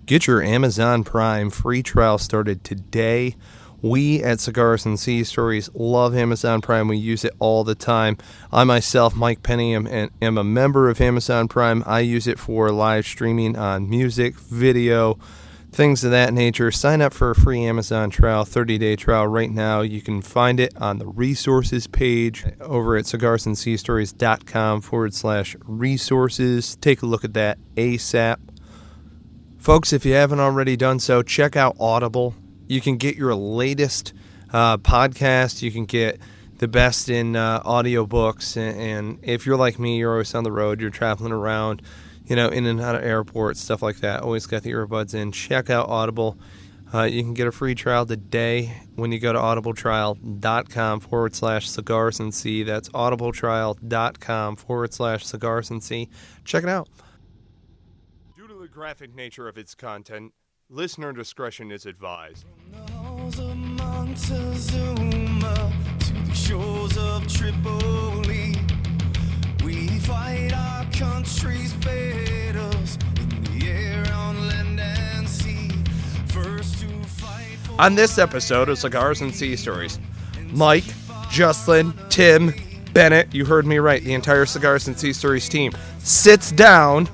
Get your Amazon Prime free trial started today. We at Cigars and Sea Stories love Amazon Prime. We use it all the time. I myself, Mike Penny, am a member of Amazon Prime. I use it for live streaming on music, video, things of that nature. Sign up for a free Amazon trial, 30-day trial right now. You can find it on the resources page over at cigarsandseastories.com/resources. Take a look at that ASAP. Folks, if you haven't already done so, check out Audible. You can get your latest podcast. You can get the best in audiobooks. And if you're like me, you're always on the road. You're traveling around, in and out of airports, stuff like that. Always got the earbuds in. Check out Audible. You can get a free trial today when you go to audibletrial.com/cigarsandsea. That's audibletrial.com/cigarsandsea. Check it out. Due to the graphic nature of its content, listener discretion is advised. From the halls of Montezuma to the shores of Tripoli, we fight our country's battles in the air, on land and sea. First to fight for On this episode of Cigars and Sea Stories, Mike, Jocelyn, Tim, Bennett, you heard me right, the entire Cigars and Sea Stories team sits down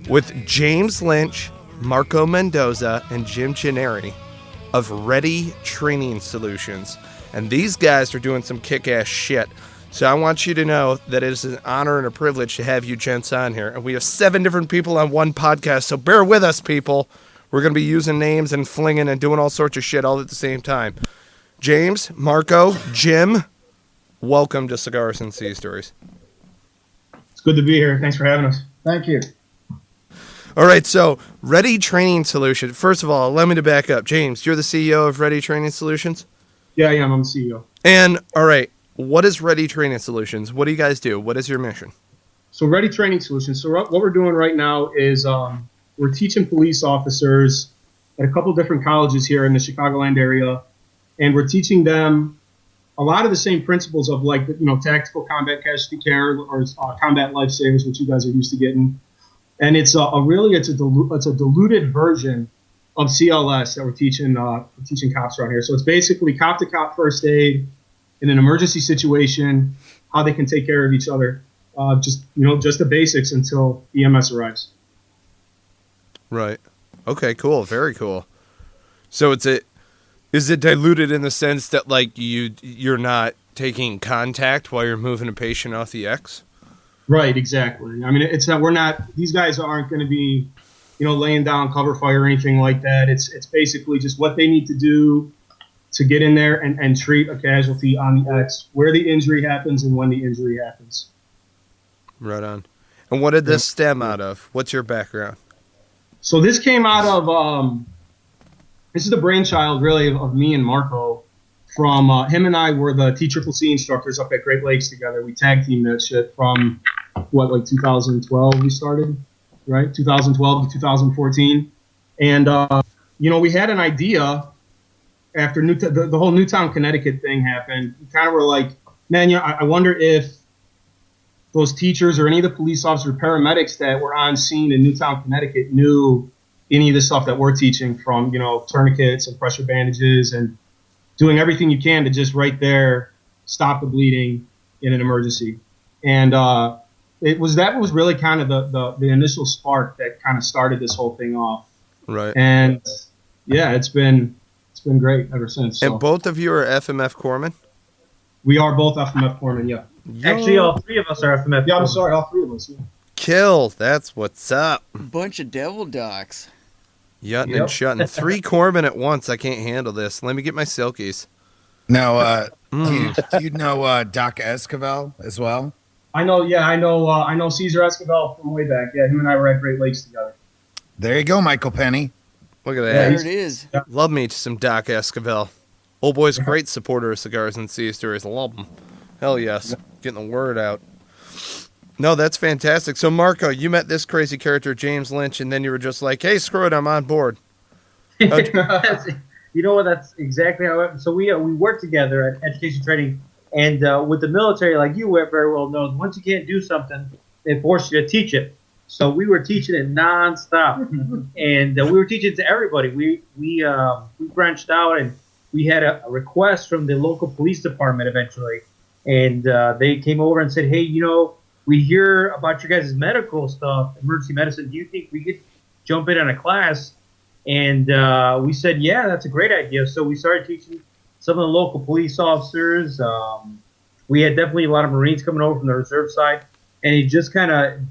with James Lynch, Marco Mendoza, and Jim Gennari of RETTIE Training Solutions. And these guys are doing some kick-ass shit. So I want you to know that it is an honor and a privilege to have you gents on here. And we have 7 different people on one podcast, so bear with us, people. We're going to be using names and flinging and doing all sorts of shit all at the same time. James, Marco, Jim, welcome to Cigars and Sea Stories. It's good to be here. Thanks for having us. Thank you. All right, so RETTIE Training Solutions. First of all, allow me to back up. James, you're the CEO of RETTIE Training Solutions? Yeah, I am. I'm the CEO. And, all right, what is RETTIE Training Solutions? What do you guys do? What is your mission? So RETTIE Training Solutions. So what we're doing right now is we're teaching police officers at a couple different colleges here in the Chicagoland area, and we're teaching them a lot of the same principles of tactical combat casualty care or combat lifesavers, which you guys are used to getting. And it's a diluted version of CLS that we're teaching cops around here. So it's basically cop-to-cop first aid in an emergency situation, how they can take care of each other, just the basics until EMS arrives. Right. Okay. Cool. Very cool. So is it diluted in the sense that you're not taking contact while you're moving a patient off the X? Right, exactly. I mean, it's not. We're not. These guys aren't going to be, laying down cover fire or anything like that. It's basically just what they need to do to get in there and treat a casualty on the X, where the injury happens and when the injury happens. Right on. And what did this stem out of? What's your background? So this came out of. This is the brainchild, really, of me and Marco. From him and I were the TCCC instructors up at Great Lakes together. We tag teamed that shit from 2012 we started, right? 2012 to 2014. And, we had an idea after the whole Newtown, Connecticut thing happened. We kind of were like, man, I wonder if those teachers or any of the police officers or paramedics that were on scene in Newtown, Connecticut knew any of the stuff that we're teaching from, tourniquets and pressure bandages and doing everything you can to just right there stop the bleeding in an emergency. And that was really kind of the initial spark that kind of started this whole thing off. Right. And yeah, it's been great ever since. And both of you are FMF corpsmen? We are both FMF corpsmen, yeah. Actually, all 3 of us are FMF. Yeah, I'm sorry, all 3 of us. Yeah. Kill. That's what's up. Bunch of devil dogs. Yutting and shutting. 3 corpsmen at once. I can't handle this. Let me get my silkies. Now, do you know Doc Esquivel as well? I know Cesar Esquivel from way back. Yeah, him and I were at Great Lakes together. There you go, Michael Penny. Look at that. There it is. Love me some Doc Esquivel. Old boy's a great supporter of Cigars and Sea Stories. Love him. Hell yes. Getting the word out. No, that's fantastic. So, Marco, you met this crazy character, James Lynch, and then you were just like, hey, screw it, I'm on board. You know what? That's exactly how it happened. So we work together at education training, and with the military, like you very well know, once you can't do something, they force you to teach it. So we were teaching it nonstop, and we were teaching it to everybody. We branched out, and we had a request from the local police department eventually, and they came over and said, "Hey, we hear about your guys' medical stuff, emergency medicine. Do you think we could jump in on a class?" And we said, "Yeah, that's a great idea." So we started teaching some of the local police officers. We had definitely a lot of Marines coming over from the reserve side, and it just kind of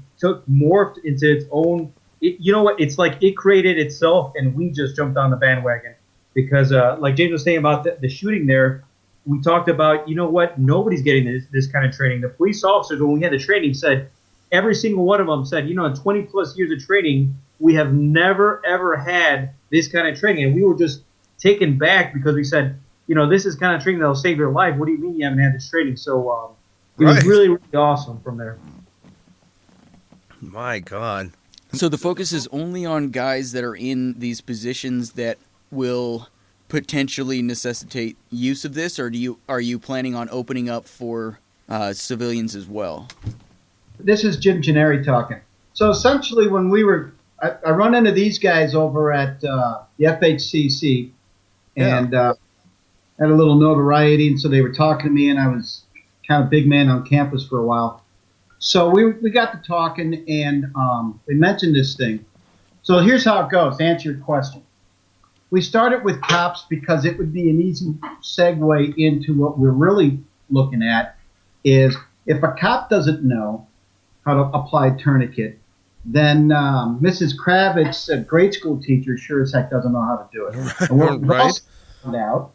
morphed into its own. You know what? It's like it created itself, and we just jumped on the bandwagon because, like James was saying about the shooting there, we talked about, nobody's getting this kind of training. The police officers, when we had the training, said every single one of them said, in 20 plus years of training, we have never ever had this kind of training, and we were just taken back because we said, this is kind of training that'll save your life. What do you mean you haven't had this training? So it was really, really awesome from there. My God. So the focus is only on guys that are in these positions that will potentially necessitate use of this, or are you planning on opening up for civilians as well? This is Jim Gennari talking. So essentially, when I run into these guys over at the FHCC, and had a little notoriety, and so they were talking to me, and I was kind of big man on campus for a while. So we got to talking, and they mentioned this thing. So here's how it goes, to answer your question. We started with cops because it would be an easy segue into what we're really looking at is if a cop doesn't know how to apply tourniquet, then Mrs. Kravitz, a grade school teacher, sure as heck doesn't know how to do it. And what we also found out,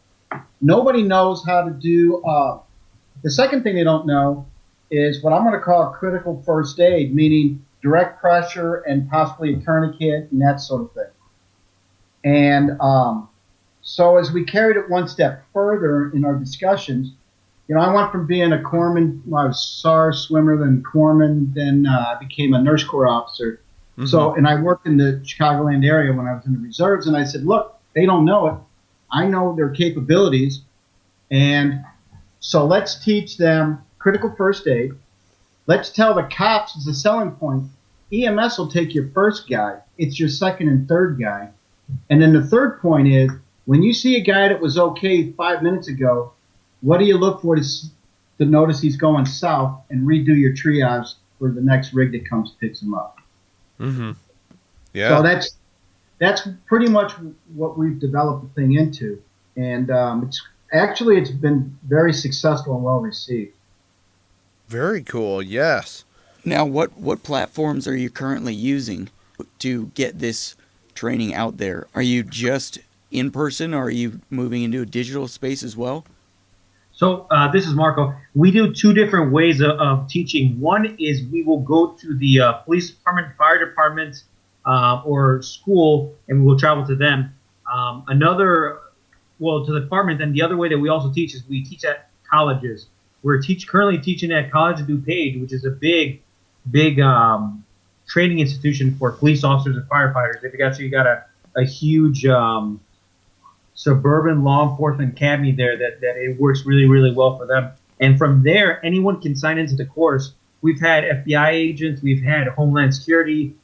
nobody knows how to do the second thing they don't know is what I'm going to call critical first aid, meaning direct pressure and possibly a tourniquet and that sort of thing. And so as we carried it one step further in our discussions, I went from being a corpsman, I was SAR swimmer, then corpsman, then I became a nurse corps officer. Mm-hmm. So, and I worked in the Chicagoland area when I was in the reserves, and I said, look, they don't know it. I know their capabilities, and so let's teach them critical first aid. Let's tell the cops as a selling point, EMS will take your first guy. It's your second and third guy. And then the third point is, when you see a guy that was okay 5 minutes ago, what do you look for to notice he's going south and redo your triage for the next rig that comes picks him up? Mm-hmm. Yeah. So that's pretty much what we've developed the thing into. And it's been very successful and well received. Very cool, yes. Now, what platforms are you currently using to get this training out there? Are you just in person, or are you moving into a digital space as well? So this is Marco. We do two different ways of teaching. One is we will go to the police department, fire department, or school, and we will travel to them. To the department. And the other way that we also teach is we teach at colleges. We're currently teaching at College of DuPage, which is a big training institution for police officers and firefighters. You got a huge suburban law enforcement academy there that it works really, really well for them. And from there, anyone can sign into the course. We've had FBI agents, we've had Homeland Security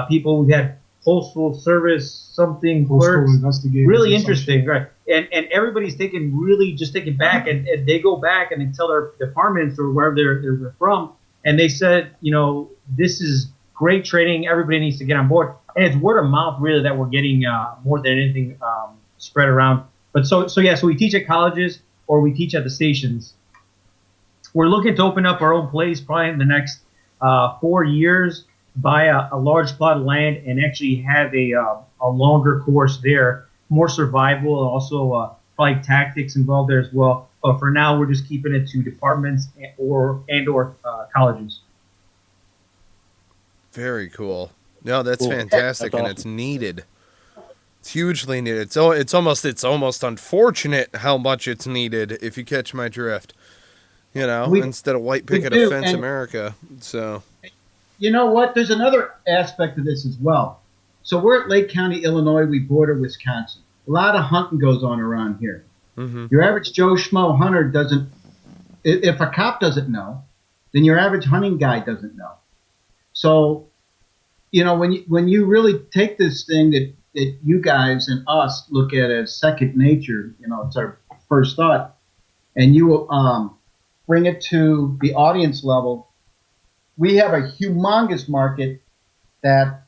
people, we've had Postal Service, clerks. Really interesting, right? And everybody's taken back, and they go back and they tell their departments or wherever they're from, and they said, this is great training. Everybody needs to get on board, and it's word of mouth really that we're getting more than anything spread around. But so we teach at colleges or we teach at the stations. We're looking to open up our own place probably in the next 4 years, buy a large plot of land, and actually have a longer course there, more survival, also probably tactics involved there as well. But for now, we're just keeping it to departments or colleges. Very cool. No, that's cool. Fantastic, that's awesome. And it's needed. It's hugely needed. So it's almost unfortunate how much it's needed, if you catch my drift. Instead of white picket of fence America. So, you know what? There's another aspect of this as well. So we're at Lake County, Illinois. We border Wisconsin. A lot of hunting goes on around here. Mm-hmm. Your average Joe Schmo hunter doesn't. If a cop doesn't know, then your average hunting guy doesn't know. So when you really take this thing that you guys and us look at as second nature, it's our first thought, and you bring it to the audience level, we have a humongous market that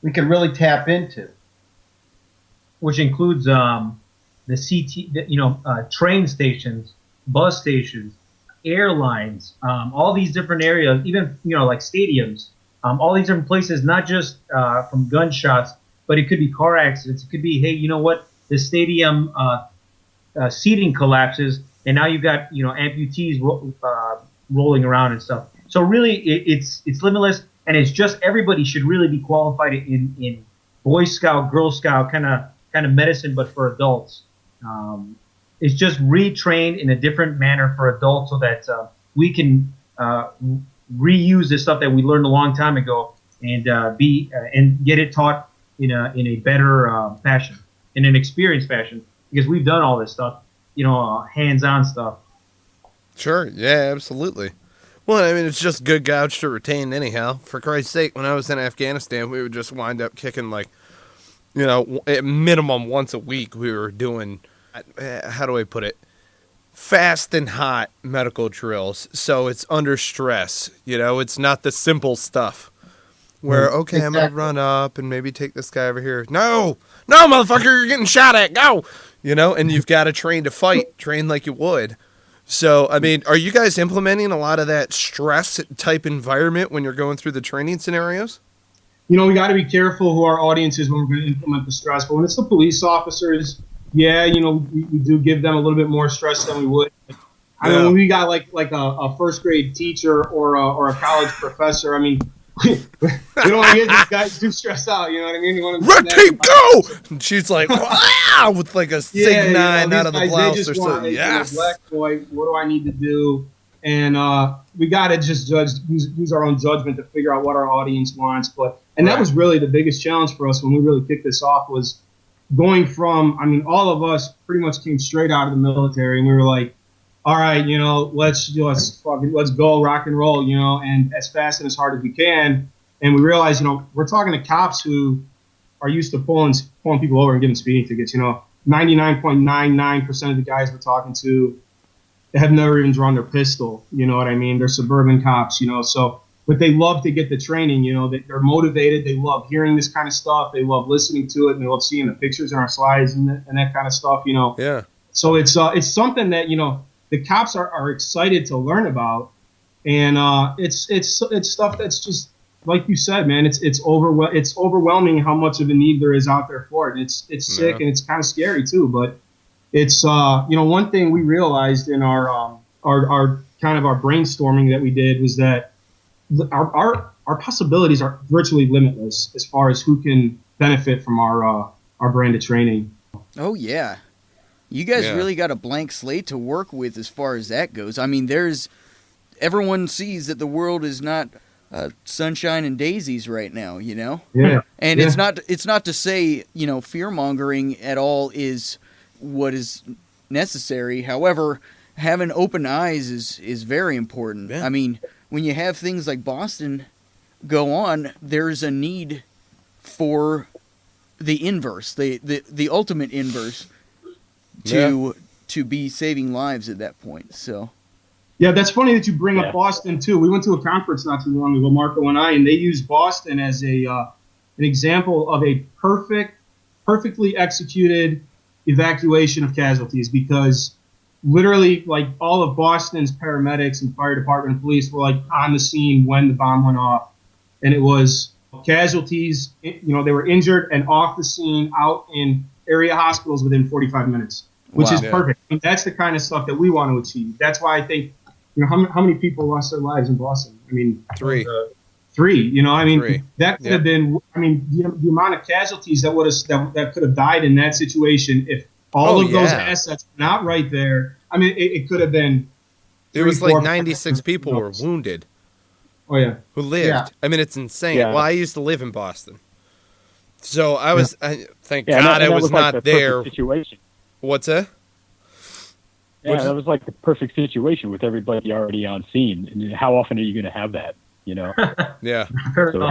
we can really tap into. Which includes the train stations, bus stations, airlines, all these different areas, even, like stadiums, all these different places, not just from gunshots, but it could be car accidents. It could be, hey, you know what, the stadium seating collapses, and now you've got, amputees rolling around and stuff. So really, it's limitless, and it's just everybody should really be qualified in Boy Scout, Girl Scout kind of medicine, but for adults. It's just retrained in a different manner for adults, so that we can reuse the stuff that we learned a long time ago and and get it taught in a better fashion, in an experienced fashion, because we've done all this stuff, hands-on stuff. Sure, yeah, absolutely. Well, I mean, it's just good gouge to retain anyhow. For Christ's sake, when I was in Afghanistan, we would just wind up kicking, like, at minimum once a week, we were doing, how do I put it, fast and hot medical drills. So it's under stress, it's not the simple stuff where, okay, I'm going to run up and maybe take this guy over here. No, motherfucker, you're getting shot at, go! And you've got to train to fight, train like you would. So, I mean, are you guys implementing a lot of that stress type environment when you're going through the training scenarios? We got to be careful who our audience is when we're going to implement the stress. But when it's the police officers, yeah, we do give them a little bit more stress than we would. I mean, when we got like a first grade teacher or a college professor, I mean, we don't want to get these guys too stressed out. You know what I mean? RETTIE, go! And she's like, wow, with like a Sig 9 out of the blouse or something. Yes. Black boy, what do I need to do? And we got to just use our own judgment to figure out what our audience wants. And that was really the biggest challenge for us when we really kicked this off, was going from, I mean, all of us pretty much came straight out of the military, and we were like, all right, let's go rock and roll, and as fast and as hard as we can. And we realized, we're talking to cops who are used to pulling people over and giving speeding tickets. 99.99% of the guys we're talking to have never even drawn their pistol. You know what I mean? They're suburban cops, but they love to get the training. They're motivated. They love hearing this kind of stuff. They love listening to it, and they love seeing the pictures in our slides and that kind of stuff. Yeah. So it's something that the cops are excited to learn about, and it's stuff that's just like you said, man. It's overwhelming how much of a need there is out there for it. And it's sick, and it's kind of scary too. But it's one thing we realized in our kind of our brainstorming that we did was that our possibilities are virtually limitless as far as who can benefit from our brand of training. Oh yeah. You guys really got a blank slate to work with as far as that goes. I mean, everyone sees that the world is not sunshine and daisies right now, Yeah. And it's not to say, fear-mongering at all is what is necessary. However, having open eyes is very important. Yeah. I mean, when you have things like Boston go on, there's a need for the inverse, the ultimate inverse, to be saving lives at that point. So yeah, that's funny that you bring up Boston too. We went to a conference not too long ago, Marco and I, and they used Boston as an example of a perfectly executed evacuation of casualties, because literally, like, all of Boston's paramedics and fire department and police were like on the scene when the bomb went off, and it was casualties. They were injured and off the scene, out in area hospitals within 45 minutes, which is perfect. I mean, that's the kind of stuff that we want to achieve. That's why I think, how many people lost their lives in Boston? I mean, three. Three. That could have been. I mean, the amount of casualties that could have died in that situation if all of those assets were not right there. I mean, it could have been. It was like 96 people were wounded. Oh yeah, who lived. Yeah. I mean, it's insane. Yeah. Well, I used to live in Boston, so I was. Thank God I was not like there. Situation. What's that? Yeah, that was like the perfect situation with everybody already on scene. And how often are you going to have that? You know, Yeah. so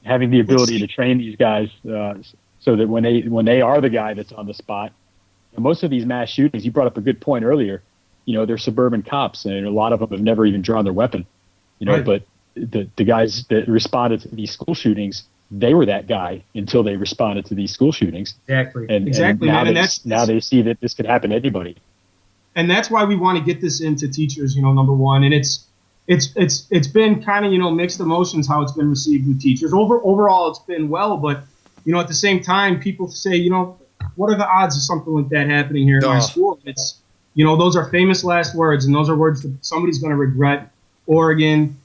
having the ability to train these guys so that when they are the guy that's on the spot, and most of these mass shootings, you brought up a good point earlier. You know, they're suburban cops, and a lot of them have never even drawn their weapon. You know, but the guys that responded to these school shootings, they were that guy until they responded to these school shootings. Exactly. And now they see that this could happen to anybody. And that's why we want to get this into teachers, you know, number one. And it's been kind of, you know, mixed emotions how it's been received with teachers. Overall, it's been well, but, you know, at the same time, people say, you know, what are the odds of something like that happening here at my school? It's, you know, those are famous last words, and those are words that somebody's going to regret. Oregon,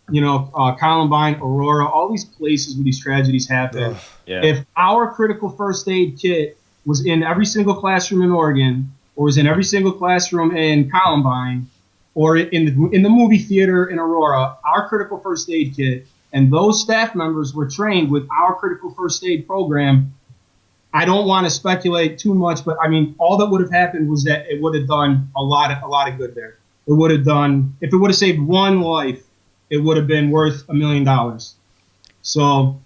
you know, Columbine, Aurora, all these places where these tragedies happen. If our critical first aid kit was in every single classroom in Oregon, or was in every single classroom in Columbine, or in the movie theater in Aurora, our critical first aid kit, and those staff members were trained with our critical first aid program, I don't want to speculate too much, but I mean, all that would have happened was that it would have done a lot of good there. It would have done, if it would have saved one life, it would have been worth $1 million. So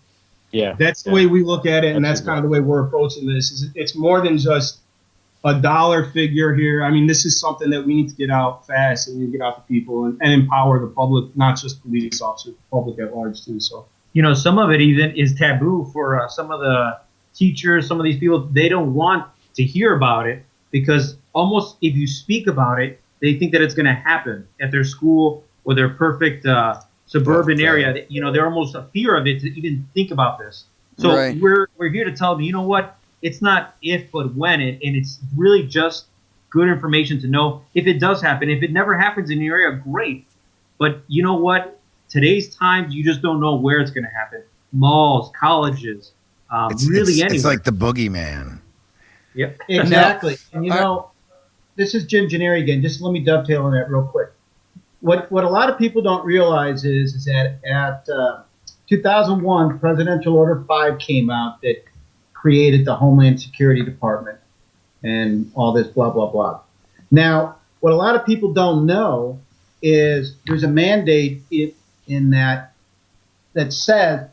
that's the way we look at it, and that's kind of the way we're approaching this. It's more than just a dollar figure here. I mean, this is something that we need to get out fast, and we need to get out to people and empower the public, not just police officers, the public at large too. So, you know, some of it even is taboo for some of the teachers, some of these people. They don't want to hear about it because almost if you speak about it, they think that it's going to happen at their school or their perfect suburban area. You know, they're almost a fear of it to even think about this. So we're here to tell them, you know what? It's not if, but when it, and it's really just good information to know if it does happen. If it never happens in your area, great. But you know what? Today's times, you just don't know where it's going to happen. Malls, colleges, anywhere. It's like the boogeyman. Yep. Exactly. And you know, this is Jim Gennari again. Just let me dovetail on that real quick. What a lot of people don't realize is that at 2001, Presidential Order 5 came out that created the Homeland Security Department and all this blah, blah, blah. Now, what a lot of people don't know is there's a mandate in that says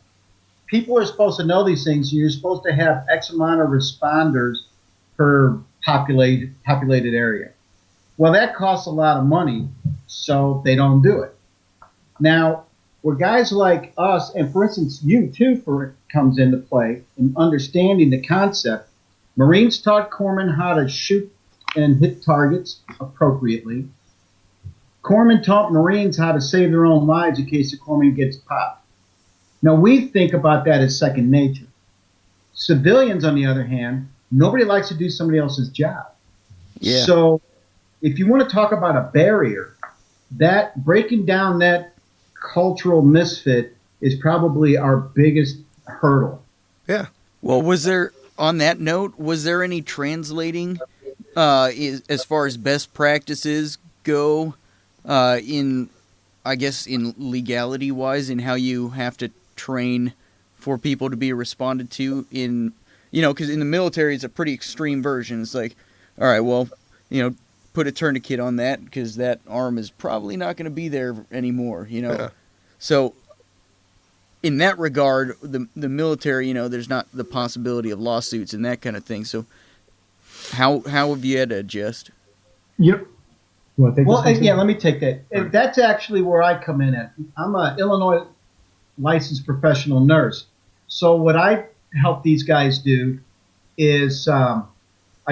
people are supposed to know these things. You're supposed to have X amount of responders per populated area. Well, that costs a lot of money, so they don't do it. Now, where guys like us, and for instance, you too, comes into play in understanding the concept. Marines taught corpsmen how to shoot and hit targets appropriately. Corpsmen taught Marines how to save their own lives in case the corpsman gets popped. Now, we think about that as second nature. Civilians, on the other hand, nobody likes to do somebody else's job. Yeah. So if you want to talk about a barrier, that breaking down that cultural misfit is probably our biggest hurdle. Yeah. Well, was there any translating as far as best practices go in legality wise, in how you have to train for people to be responded to in, you know, because in the military it's a pretty extreme version. It's like, all right, well, you know, put a tourniquet on that because that arm is probably not going to be there anymore, you know. Yeah. So in that regard, the military, you know, there's not the possibility of lawsuits and that kind of thing. So how have you had to adjust? Yep. Let me take that. Right. That's actually where I come in at. I'm an Illinois licensed professional nurse. So what I help these guys do is I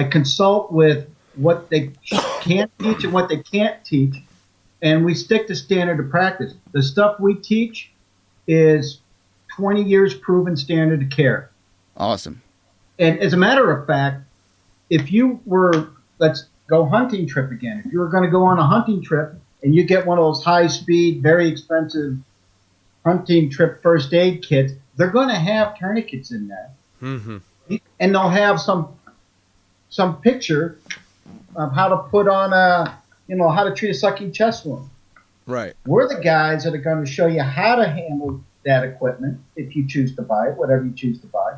consult with what they can't teach and what they can't teach, and we stick to standard of practice. The stuff we teach is 20 years proven standard of care. Awesome. And as a matter of fact, if you were, let's go hunting trip again. If you were going to go on a hunting trip and you get one of those high-speed, very expensive hunting trip first aid kits, they're going to have tourniquets in there. Mm-hmm. And they'll have some picture of how to put on how to treat a sucking chest wound. Right. We're the guys that are going to show you how to handle that equipment if you choose to buy it, whatever you choose to buy.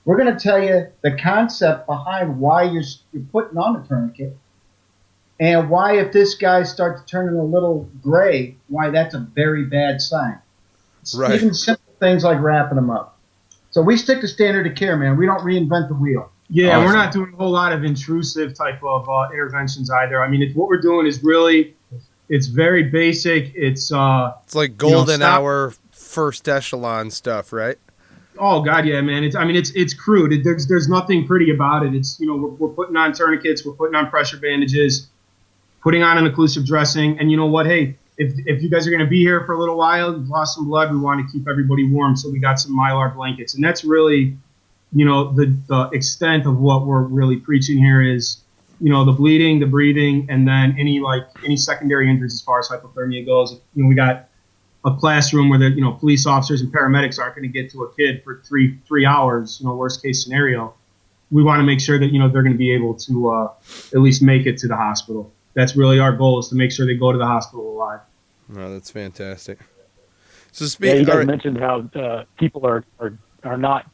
We're going to tell you the concept behind why you're putting on a tourniquet, and why if this guy starts turning a little gray, why that's a very bad sign. Right. Even simple things like wrapping them up. So we stick to standard of care, man. We don't reinvent the wheel. Yeah, Awesome. we're not doing a whole lot of intrusive type of interventions either. I mean, what we're doing is really, it's very basic. It's like golden stop- hour first echelon stuff, right? Oh God, yeah, man. It's crude. There's nothing pretty about it. It's we're putting on tourniquets, we're putting on pressure bandages, putting on an occlusive dressing, and you know what? Hey, if you guys are gonna be here for a little while, you've lost some blood, we want to keep everybody warm, so we got some Mylar blankets, and that's really, the extent of what we're really preaching here is, the bleeding, the breathing, and then any secondary injuries as far as hypothermia goes. We got a classroom where the police officers and paramedics aren't going to get to a kid for three hours, worst case scenario. We want to make sure that they're going to be able to at least make it to the hospital. That's really our goal, is to make sure they go to the hospital alive. Oh, that's fantastic. So you guys mentioned how people are not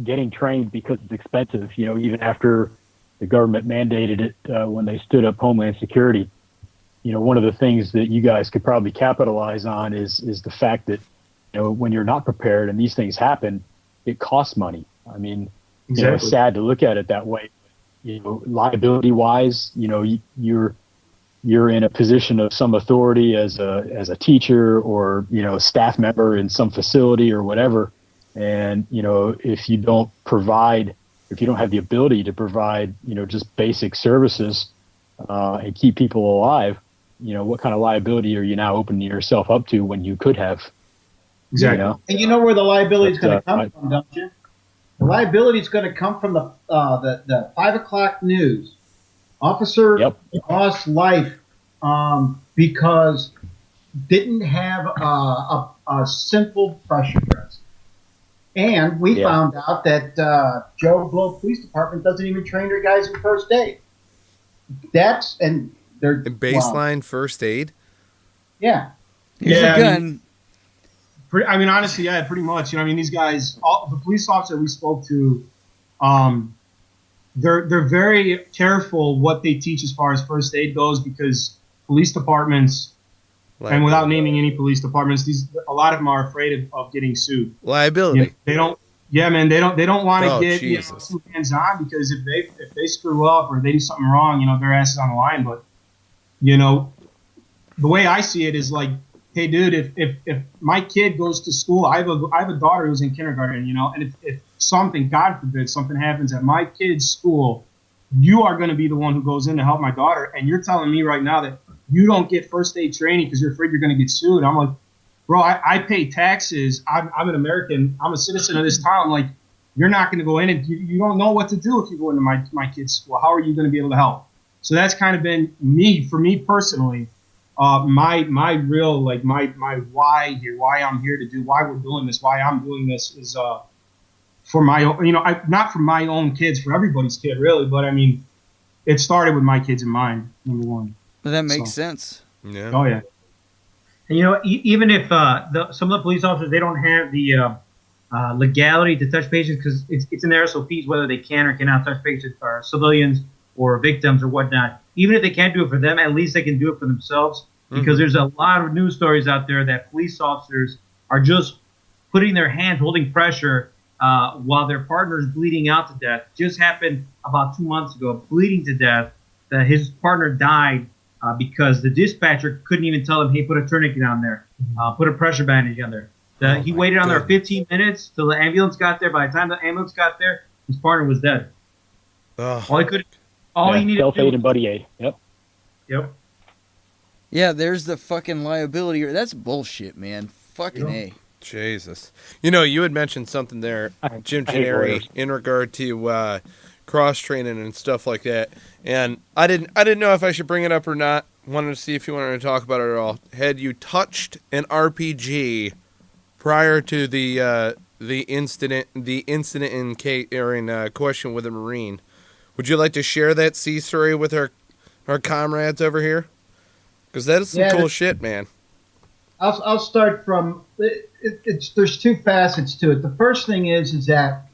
getting trained because it's expensive. Even after the government mandated it when they stood up Homeland Security. One of the things that you guys could probably capitalize on is the fact that, when you're not prepared and these things happen, it costs money. I mean, Exactly. it's sad to look at it that way. Liability wise, you're in a position of some authority as a teacher or, a staff member in some facility or whatever. And, if you don't have the ability to provide, just basic services and keep people alive, what kind of liability are you now opening yourself up to when you could have? Exactly. And you know where the liability is going to come from, don't you? The liability is going to come from the 5 o'clock news. Officer lost life because didn't have a simple pressure dress. And we found out that Joe Blow Police Department doesn't even train their guys in first aid. They're baseline first aid. Yeah. Here's a gun. Honestly, yeah, pretty much. These guys, the police officer we spoke to, they're very careful what they teach as far as first aid goes, because police departments, and without naming any police departments, a lot of them are afraid of getting sued. Liability. They don't. Yeah, man, they don't want to get Jesus. too hands on, because if they screw up or they do something wrong, their ass is on the line. But the way I see it is like, hey, dude, if my kid goes to school, I have a daughter who's in kindergarten, and if something, God forbid, something happens at my kid's school, you are going to be the one who goes in to help my daughter, and you're telling me right now that you don't get first aid training because you're afraid you're going to get sued. I'm like, bro, I pay taxes. I'm an American. I'm a citizen of this town. Like, you're not going to go in and you don't know what to do if you go into my kid's school. How are you going to be able to help? So that's kind of been for me personally, my real, like, my why here, why I'm here to do, why we're doing this, why I'm doing this is for my own, not for my own kids, for everybody's kid really, but it started with my kids in mind, number one. Well, that makes sense. Yeah. Oh yeah. And even if some of the police officers, they don't have the legality to touch patients, because it's in their SOPs whether they can or cannot touch patients or civilians or victims or whatnot. Even if they can't do it for them, at least they can do it for themselves, because there's a lot of news stories out there that police officers are just putting their hand, holding pressure while their partner is bleeding out to death. Just happened about 2 months ago, bleeding to death, that his partner died because the dispatcher couldn't even tell him, hey, put a tourniquet on there, put a pressure bandage on there. He waited on there 15 minutes till the ambulance got there. By the time the ambulance got there, his partner was dead. All he needed self-aid and buddy aid. Yep. Yeah, there's the fucking liability. That's bullshit, man. Fucking A. Jesus. You had mentioned something there, Jim Gennari, in regard to cross-training and stuff like that. And I didn't know if I should bring it up or not. Wanted to see if you wanted to talk about it at all. Had you touched an RPG prior to the incident in question with a Marine? Would you like to share that sea story with our comrades over here? Because that is some cool shit, man. I'll start from there's two facets to it. The first thing is that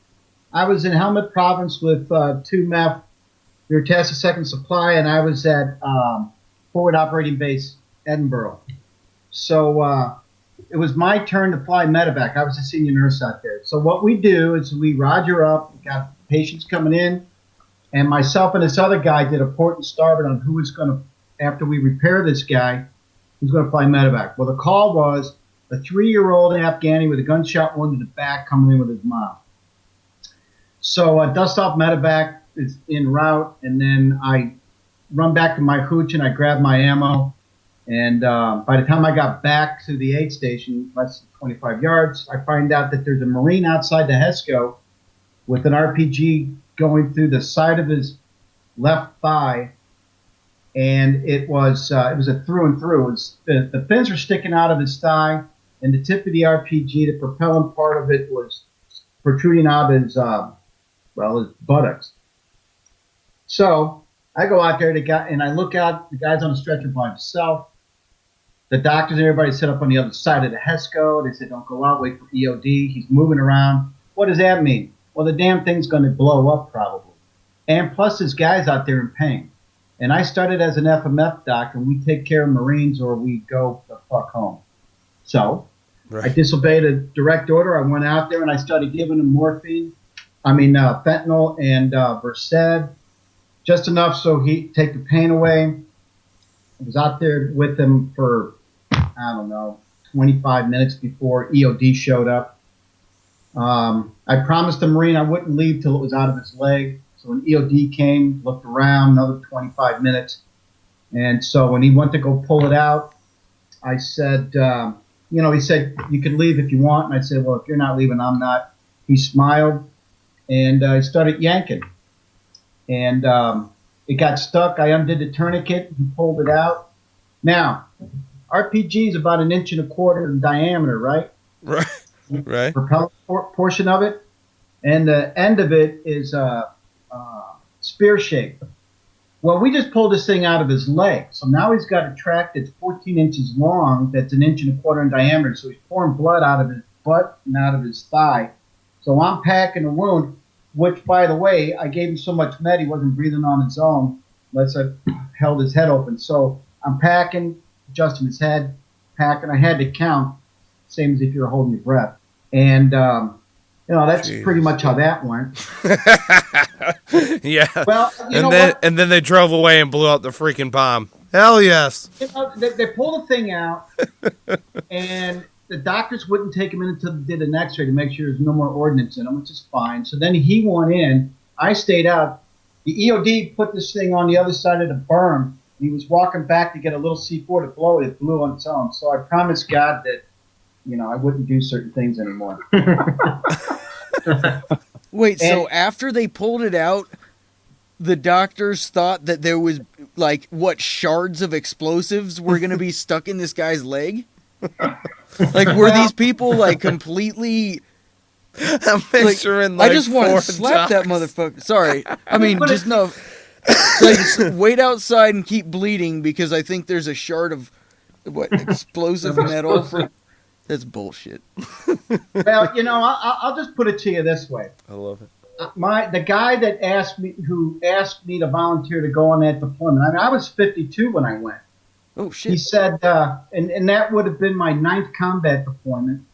I was in Helmut Province with 2MEF. We were tasked with second supply, and I was at Forward Operating Base Edinburgh. So it was my turn to fly medevac. I was a senior nurse out there. So what we do is we roger up. We got patients coming in, and myself and this other guy did a port and starboard on who was going to, after we repair this guy, who's going to fly medevac. Well, the call was a 3-year-old Afghani with a gunshot wound to the back coming in with his mom. So dust off medevac is en route, and then I run back to my hooch and I grab my ammo. And by the time I got back to the aid station, less than 25 yards, I find out that there's a Marine outside the HESCO with an RPG going through the side of his left thigh. And it was a through and through. It was, the fins were sticking out of his thigh, and the tip of the RPG, the propellant part of it, was protruding out his his buttocks. So I go out there and I look out. The guy's on a stretcher by himself. The doctors and everybody set up on the other side of the HESCO. They said, don't go out, wait for EOD. He's moving around. What does that mean? Well, the damn thing's going to blow up probably. And plus, this guy's out there in pain. And I started as an FMF doc, and we take care of Marines or we go the fuck home. So I disobeyed a direct order. I went out there and I started giving him fentanyl and Versed, just enough so he'd take the pain away. I was out there with him for, 25 minutes before EOD showed up. I promised the Marine I wouldn't leave till it was out of his leg. So when EOD came, looked around, another 25 minutes. And so when he went to go pull it out, I said, he said, you can leave if you want. And I said, well, if you're not leaving, I'm not. He smiled, and I started yanking. And it got stuck. I undid the tourniquet. He pulled it out. Now, RPG is about 1.25 inches in diameter, right? Right. Propellant portion of it. And the end of it is spear shape. Well, we just pulled this thing out of his leg. So now he's got a tract that's 14 inches long, that's 1.25 inches in diameter. So he's pouring blood out of his butt and out of his thigh. So I'm packing a wound, which, by the way, I gave him so much med he wasn't breathing on his own unless I held his head open. So I'm packing, adjusting his head, packing. I had to count, same as if you were holding your breath. And, that's pretty much how that went. Yeah. Well, and then they drove away and blew out the freaking bomb. Hell yes. They pulled the thing out, and the doctors wouldn't take him in until they did an X-ray to make sure there's no more ordnance in him, which is fine. So then he went in. I stayed out. The EOD put this thing on the other side of the berm. He was walking back to get a little C4 to blow it. It blew on its own. So I promised God that, I wouldn't do certain things anymore. Wait, so after they pulled it out, the doctors thought that there was, shards of explosives were going to be stuck in this guy's leg? Were these people, completely... I'm picturing, I just want to slap that motherfucker. Sorry. I mean, just no... wait outside and keep bleeding because I think there's a shard of, explosive metal for... That's bullshit. Well, I'll just put it to you this way. I love it. The guy that asked me to volunteer to go on that deployment. I was 52 when I went. Oh shit! He said, and that would have been my 9th combat deployment.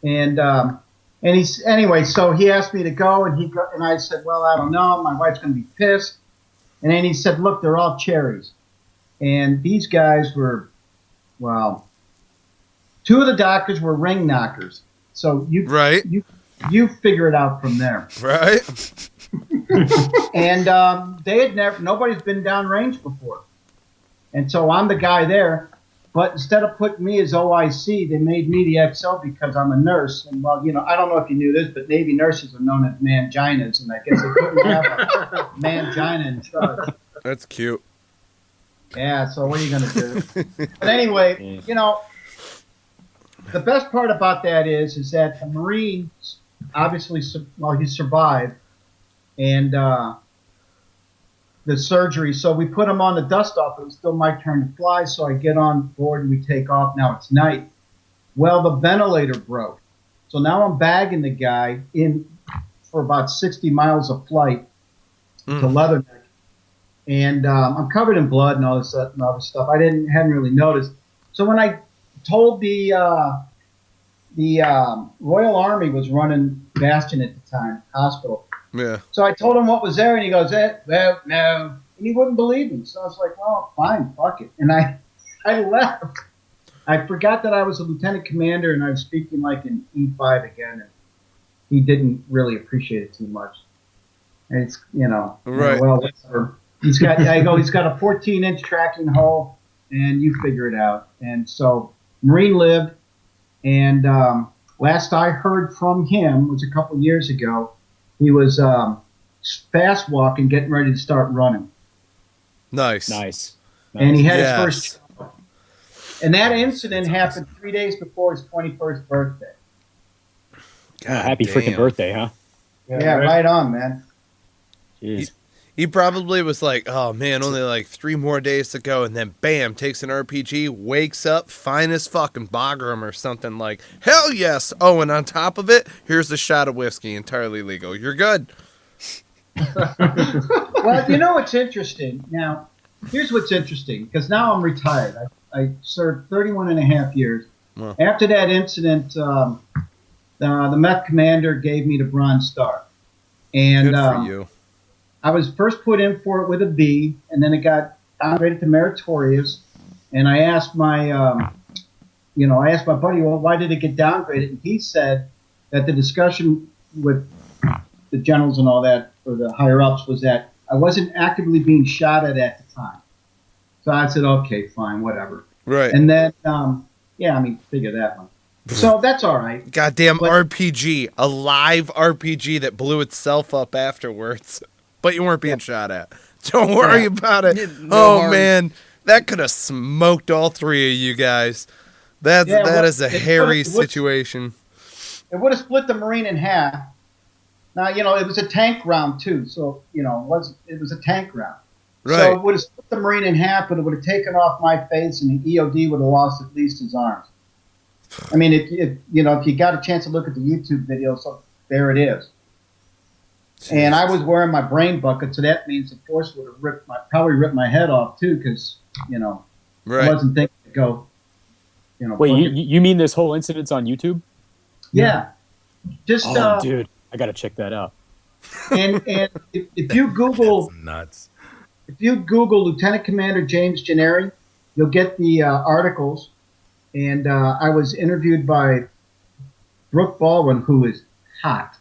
And so he asked me to go, and I said, well, I don't know. My wife's going to be pissed. And then he said, look, they're all cherries, and these guys were, well. 2 of the doctors were ring knockers. So you figure it out from there. Right. And nobody's been downrange before. And so I'm the guy there. But instead of putting me as OIC, they made me the XO because I'm a nurse. And I don't know if you knew this, but Navy nurses are known as manginas. And I guess they couldn't have a mangina in charge. That's cute. Yeah, so what are you going to do? But anyway, the best part about that is that the Marine, obviously, he survived, and the surgery. So we put him on the dust off. It was still my turn to fly, so I get on board and we take off. Now it's night. Well, the ventilator broke. So now I'm bagging the guy in for about 60 miles of flight to Leatherneck. And I'm covered in blood and all this other stuff. I hadn't really noticed. So when I told the Royal Army was running Bastion at the time, hospital. Yeah. So I told him what was there, and he goes, well, no. And he wouldn't believe me. So I was like, well, fine, fuck it. And I left. I forgot that I was a lieutenant commander, and I was speaking like in E5 again, and he didn't really appreciate it too much. And it's, right. Well, whatever. He's got a 14-inch tracking hull, and you figure it out. And so Marine lived, and last I heard from him was a couple years ago. He was fast walking, getting ready to start running. Nice. And he had his first job. And that incident happened 3 days before his 21st birthday. Happy freaking birthday, huh? Yeah, right on, man. Jeez. He probably was like, oh man, only like 3 more days to go, and then bam, takes an RPG, wakes up, fine as fucking Bagram or something like, hell yes. Oh, and on top of it, here's a shot of whiskey, entirely legal. You're good. Well, you know what's interesting? Now, here's what's interesting, because now I'm retired. I served 31 and a half years. Wow. After that incident, the Meth commander gave me the Bronze Star. And Good for you. I was first put in for it with a B, and then it got downgraded to meritorious. And I asked my, buddy, well, why did it get downgraded? And he said that the discussion with the generals and all that, or the higher ups, was that I wasn't actively being shot at the time. So I said, okay, fine, whatever. Right. And then, figure that one. So that's all right. Goddamn RPG, a live RPG that blew itself up afterwards. But you weren't being shot at. Don't worry about it. No harm. Man, that could have smoked all 3 of you guys. That is a hairy situation. It would have split the Marine in half. Now, it was a tank round too, so it was a tank round. Right. So it would have split the Marine in half, but it would have taken off my face, and the EOD would have lost at least his arms. I mean, if you got a chance to look at the YouTube video, so there it is. Jeez. And I was wearing my brain bucket, so that means the force would have probably ripped my head off too, because right. I wasn't thinking to go. Wait, you mean this whole incident's on YouTube? Yeah. Just dude, I gotta check that out. And if you Google That's nuts. If you Google Lieutenant Commander James Gennari, you'll get the articles. And I was interviewed by Brooke Baldwin, who is hot.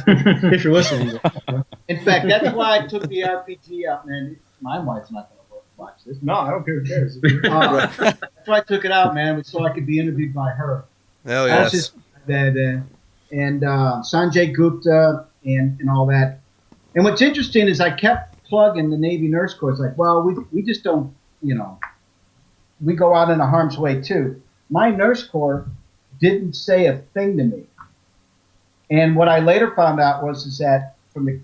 If you're listening. In fact, that's why I took the RPG out, man. My wife's not going to watch this. No, I don't care who cares. That's why I took it out, man, so I could be interviewed by her. Hell yes. And Sanjay Gupta and all that. And what's interesting is I kept plugging the Navy Nurse Corps. It's like, well, we just don't, we go out into harm's way too. My Nurse Corps didn't say a thing to me. And what I later found out is that from the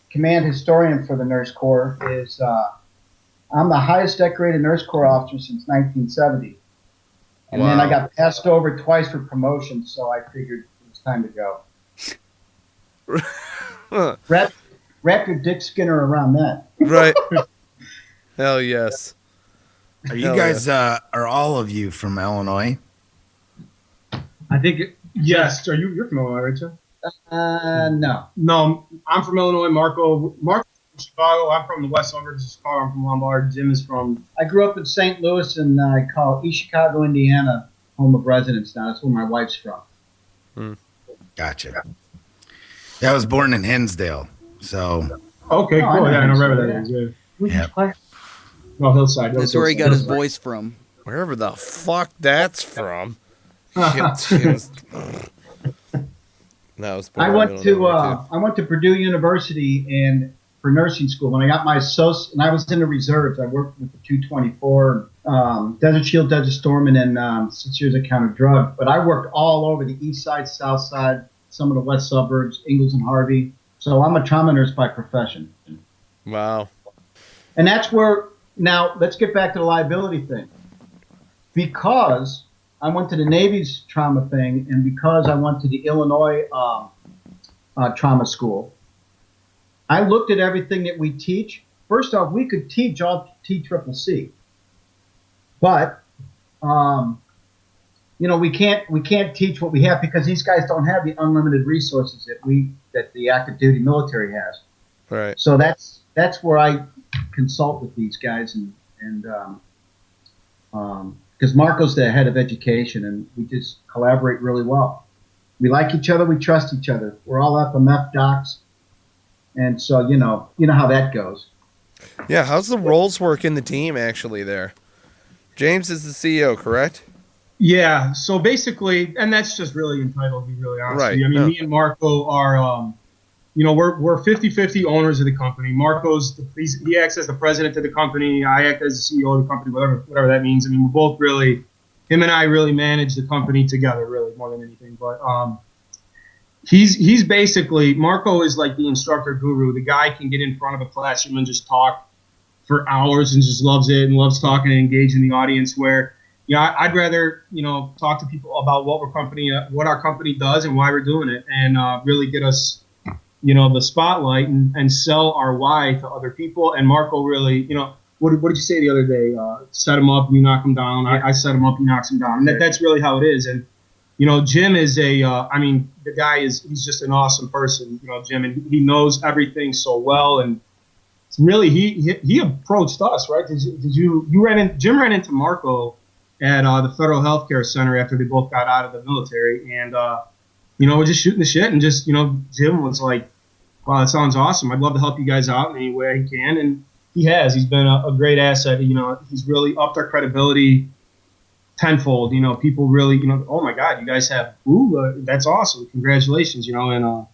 command historian for the Nurse Corps is I'm the highest decorated Nurse Corps officer since 1970. And then I got passed over twice for promotion, so I figured it was time to go. Wrap your dick Skinner around that. Right. Hell yes. Are you guys, are all of you from Illinois? I think, yes. You're from Illinois, right, sir? No. No, I'm from Illinois. Marco's from Chicago. I'm from the West Suburbs of Chicago. I'm from Lombard. Jim is from... I grew up in St. Louis, and I call East Chicago, Indiana, home of residence now. That's where my wife's from. Gotcha. Yeah, I was born in Hinsdale, so... Okay, cool. I know wherever that is. Yeah. No, Hillside. That's where he got his voice from. Wherever the fuck that's from. I went to Purdue University and for nursing school. When I got my associate, and I was in the reserves. I worked with the 224, Desert Shield, Desert Storm, and then 6 years of counter drug. But I worked all over the east side, south side, some of the west suburbs, Ingalls and Harvey. So I'm a trauma nurse by profession. Wow. And that's where, now let's get back to the liability thing. Because I went to the Navy's trauma thing, and because I went to the Illinois trauma school, I looked at everything that we teach. First off, we could teach all TCCC, but we can't teach what we have because these guys don't have the unlimited resources that the active duty military has. Right. So that's where I consult with these guys and because Marco's the head of education and we just collaborate really well. We like each other. We trust each other. We're all FMF docs. And so, you know how that goes. Yeah. How's the roles work in the team actually there? James is the CEO, correct? Yeah. So basically, and that's just really entitled to be really honest with you. I mean, me and Marco are, we're 50-50 owners of the company. Marco's, he acts as the president of the company. I act as the CEO of the company, whatever that means. I mean, we're both really, him and I really manage the company together, really, more than anything. But he's basically, Marco is like the instructor guru. The guy can get in front of a classroom and just talk for hours and just loves it and loves talking and engaging the audience where, I'd rather, talk to people about what our company does and why we're doing it and really get us, the spotlight and sell our why to other people. And Marco really, what did you say the other day? Set him up, you knock him down. I set him up, he knocks him down. And that's really how it is. And, Jim is the guy he's just an awesome person, Jim, and he knows everything so well. And really, he approached us, right? Jim ran into Marco at the Federal Healthcare Center after they both got out of the military. And, we're just shooting the shit. And just, Jim was like, wow, that sounds awesome. I'd love to help you guys out in any way he can. And he has. He's been a great asset. He's really upped our credibility tenfold. People really, oh, my God, you guys have, that's awesome. Congratulations, and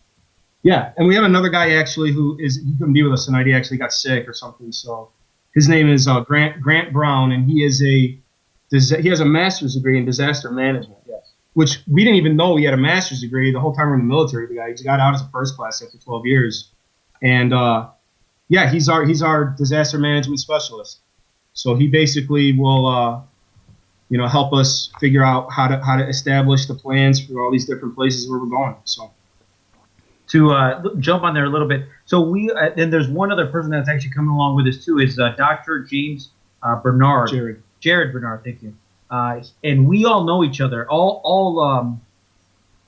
and we have another guy actually he couldn't be with us tonight. He actually got sick or something. So his name is Grant Brown, and he has a master's degree in disaster management. Yes. Which we didn't even know he had a master's degree the whole time we're in the military. The guy he got out as a first class after 12 years, and he's our disaster management specialist. So he basically will help us figure out how to establish the plans for all these different places where we're going. So to jump on there a little bit, so we then there's one other person that's actually coming along with us too is Dr. James Bernard. Jared Bernard, thank you. And we all know each other. All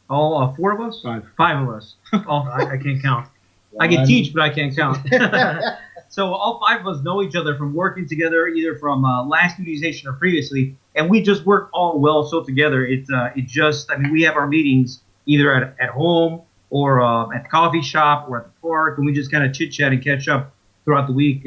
four of us? Five of us. I can't count. I can teach, but I can't count. So all five of us know each other from working together, either from last duty station or previously, and we just work all well so together. We have our meetings either at home or at the coffee shop or at the park, and we just kind of chit chat and catch up throughout the week,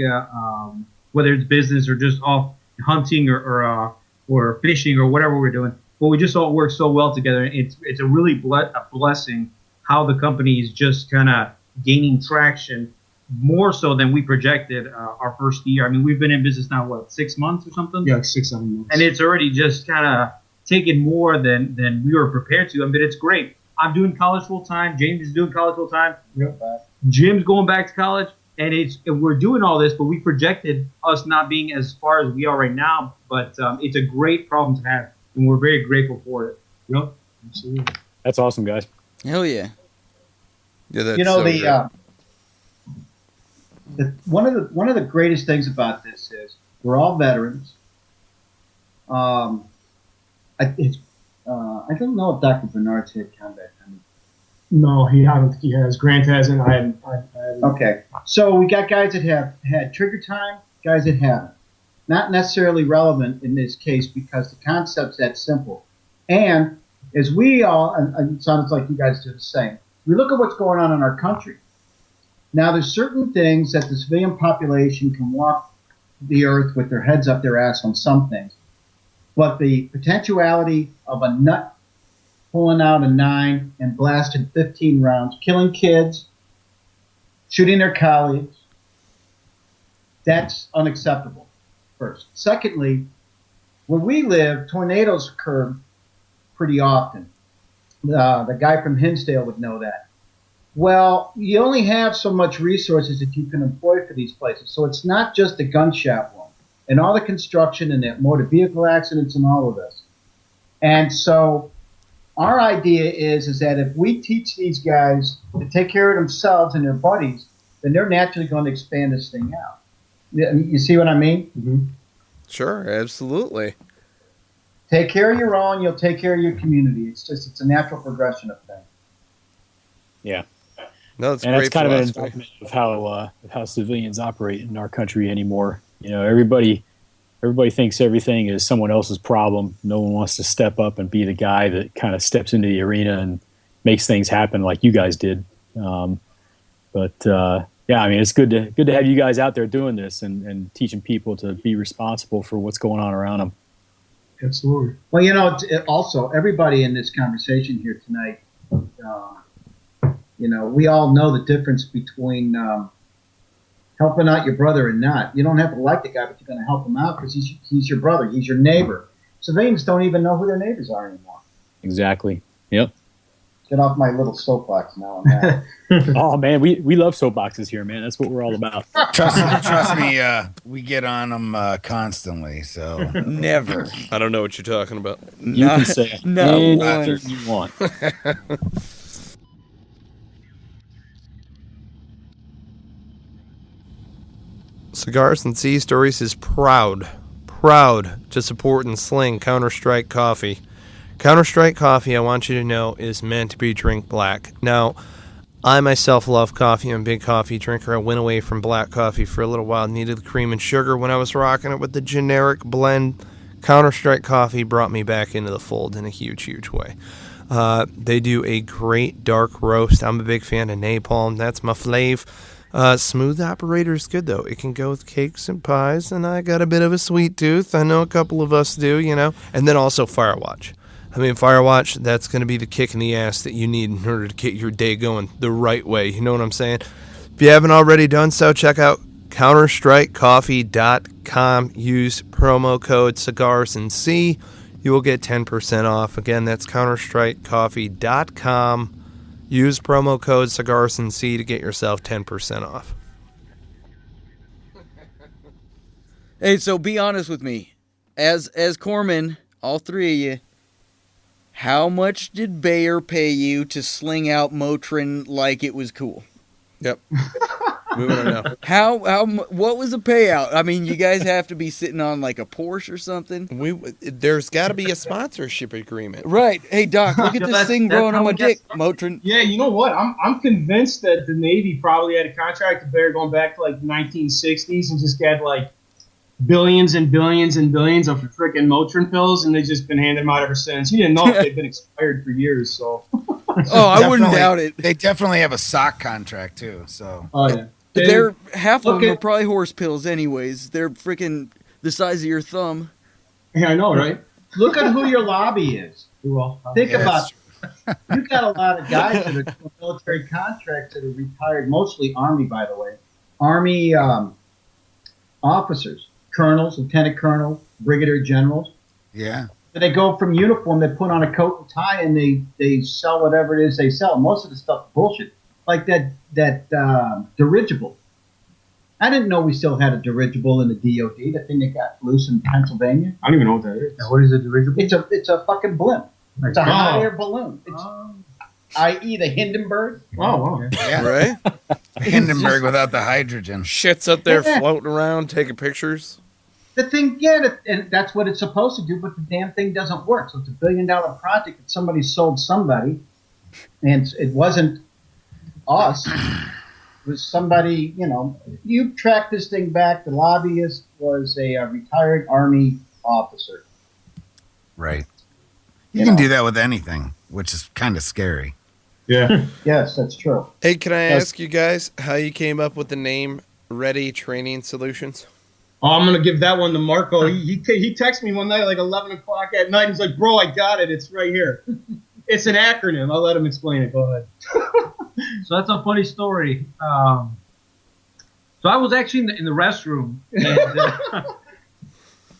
whether it's business or just off hunting or fishing or whatever we're doing. But we just all work so well together. It's a really a blessing how the company is just kind of gaining traction more so than we projected our first year. I mean, we've been in business now, 6 months or something? Yeah, 6-7 months. And it's already just kind of taken more than we were prepared to. I mean, it's great. I'm doing college full time. James is doing college full time. Yep. Jim's going back to college. And we're doing all this, but we projected us not being as far as we are right now. But it's a great problem to have, and we're very grateful for it. Yep, absolutely. That's awesome, guys. Hell yeah. Yeah, that's one of the greatest things about this is we're all veterans. I don't know if Dr. Bernard's hit combat. No, I don't think he has. Grant hasn't. I haven't. Okay. So we got guys that have had trigger time, guys that haven't. Not necessarily relevant in this case because the concept's that simple. And as we all, and it sounds like you guys do the same, we look at what's going on in our country. Now, there's certain things that the civilian population can walk the earth with their heads up their ass on some things. But the potentiality of a nut pulling out a 9 and blasting 15 rounds, killing kids, shooting their colleagues, that's unacceptable, first. Secondly, where we live, tornadoes occur pretty often. The guy from Hinsdale would know that. Well, you only have so much resources that you can employ for these places. So it's not just the gunshot one and all the construction and the motor vehicle accidents and all of this. And so our idea is that if we teach these guys to take care of themselves and their buddies, then they're naturally going to expand this thing out. You see what I mean? Mm-hmm. Sure, absolutely. Take care of your own, you'll take care of your community. It's a natural progression of things. Yeah. No, that's And great that's kind of an philosophy. indictment of how civilians operate in our country anymore. Everybody thinks everything is someone else's problem. No one wants to step up and be the guy that kind of steps into the arena and makes things happen like you guys did. Yeah, I mean, it's good to have you guys out there doing this and teaching people to be responsible for what's going on around them. Absolutely. Well, also everybody in this conversation here tonight, we all know the difference between helping out your brother and not. You don't have to like the guy, but you're going to help him out because he's your brother, he's your neighbor. Civilians don't even know who their neighbors are anymore. Exactly. Yep. Get off my little soapbox now and then. Oh man, we love soapboxes here, man. That's what we're all about. Trust me, we get on them constantly. So Never. I don't know what you're talking about. You can say anything you want. Cigars and Sea Stories is proud to support and sling Counter-Strike Coffee. Counter-Strike Coffee, I want you to know, is meant to be drink black. Now, I myself love coffee. I'm a big coffee drinker. I went away from black coffee for a little while. Needed the cream and sugar when I was rocking it with the generic blend. Counter-Strike Coffee brought me back into the fold in a huge, huge way. They do a great dark roast. I'm a big fan of napalm. That's my fave. Smooth operator is good, though. It can go with cakes and pies, and I got a bit of a sweet tooth. I know a couple of us do, And then also Firewatch. I mean, Firewatch, that's going to be the kick in the ass that you need in order to get your day going the right way. You know what I'm saying? If you haven't already done so, check out counterstrikecoffee.com. Use promo code Cigars and Sea. You will get 10% off. Again, that's counterstrikecoffee.com. Use promo code Cigars and Sea to get yourself 10% off. Hey, so be honest with me. As corpsmen, all three of you, how much did Bayer pay you to sling out Motrin like it was cool? Yep. We want to know. What was the payout? I mean, you guys have to be sitting on like a Porsche or something. There's got to be a sponsorship agreement. Right. Hey, Doc, look at this thing growing on my dick, Motrin. Yeah, you know what? I'm convinced that the Navy probably had a contract with Bayer going back to like the 1960s and just got like billions and billions and billions of freaking Motrin pills, and they've just been handing them out ever since. You didn't know if they've been expired for years, so. Oh, I wouldn't doubt it. They definitely have a sock contract too. So. Oh yeah. They're half of them are probably horse pills, anyways. They're freaking the size of your thumb. Yeah, I know, right? Look at who your lobby is. Think about it. You got a lot of guys that are doing military contracts that are retired, mostly Army, by the way. Army officers, colonels, lieutenant colonels, brigadier generals. Yeah. They go from uniform, they put on a coat and tie, and they sell whatever it is they sell. Most of the stuff is bullshit. Like that dirigible. I didn't know we still had a dirigible in the DOD, the thing that got loose in Pennsylvania. I don't even know what that is. Now, what is a dirigible? It's a fucking blimp. It's a hot air balloon. It's, i.e. the Hindenburg. Oh, wow. Yeah. Right? Hindenburg without the hydrogen. Shit's up there floating around, taking pictures. The thing, and that's what it's supposed to do, but the damn thing doesn't work. So it's $1 billion project that somebody sold somebody, and it wasn't us. It was somebody, you track this thing back. The lobbyist was a retired Army officer. Right. You can do that with anything, which is kind of scary. Yeah. Yes, that's true. Hey, can I ask you guys how you came up with the name RETTIE Training Solutions? Oh, I'm going to give that one to Marco. He texted me one night like 11 o'clock at night. He's like, bro, I got it. It's right here. It's an acronym. I'll let him explain it. Go ahead. So that's a funny story. So I was actually in the restroom. And,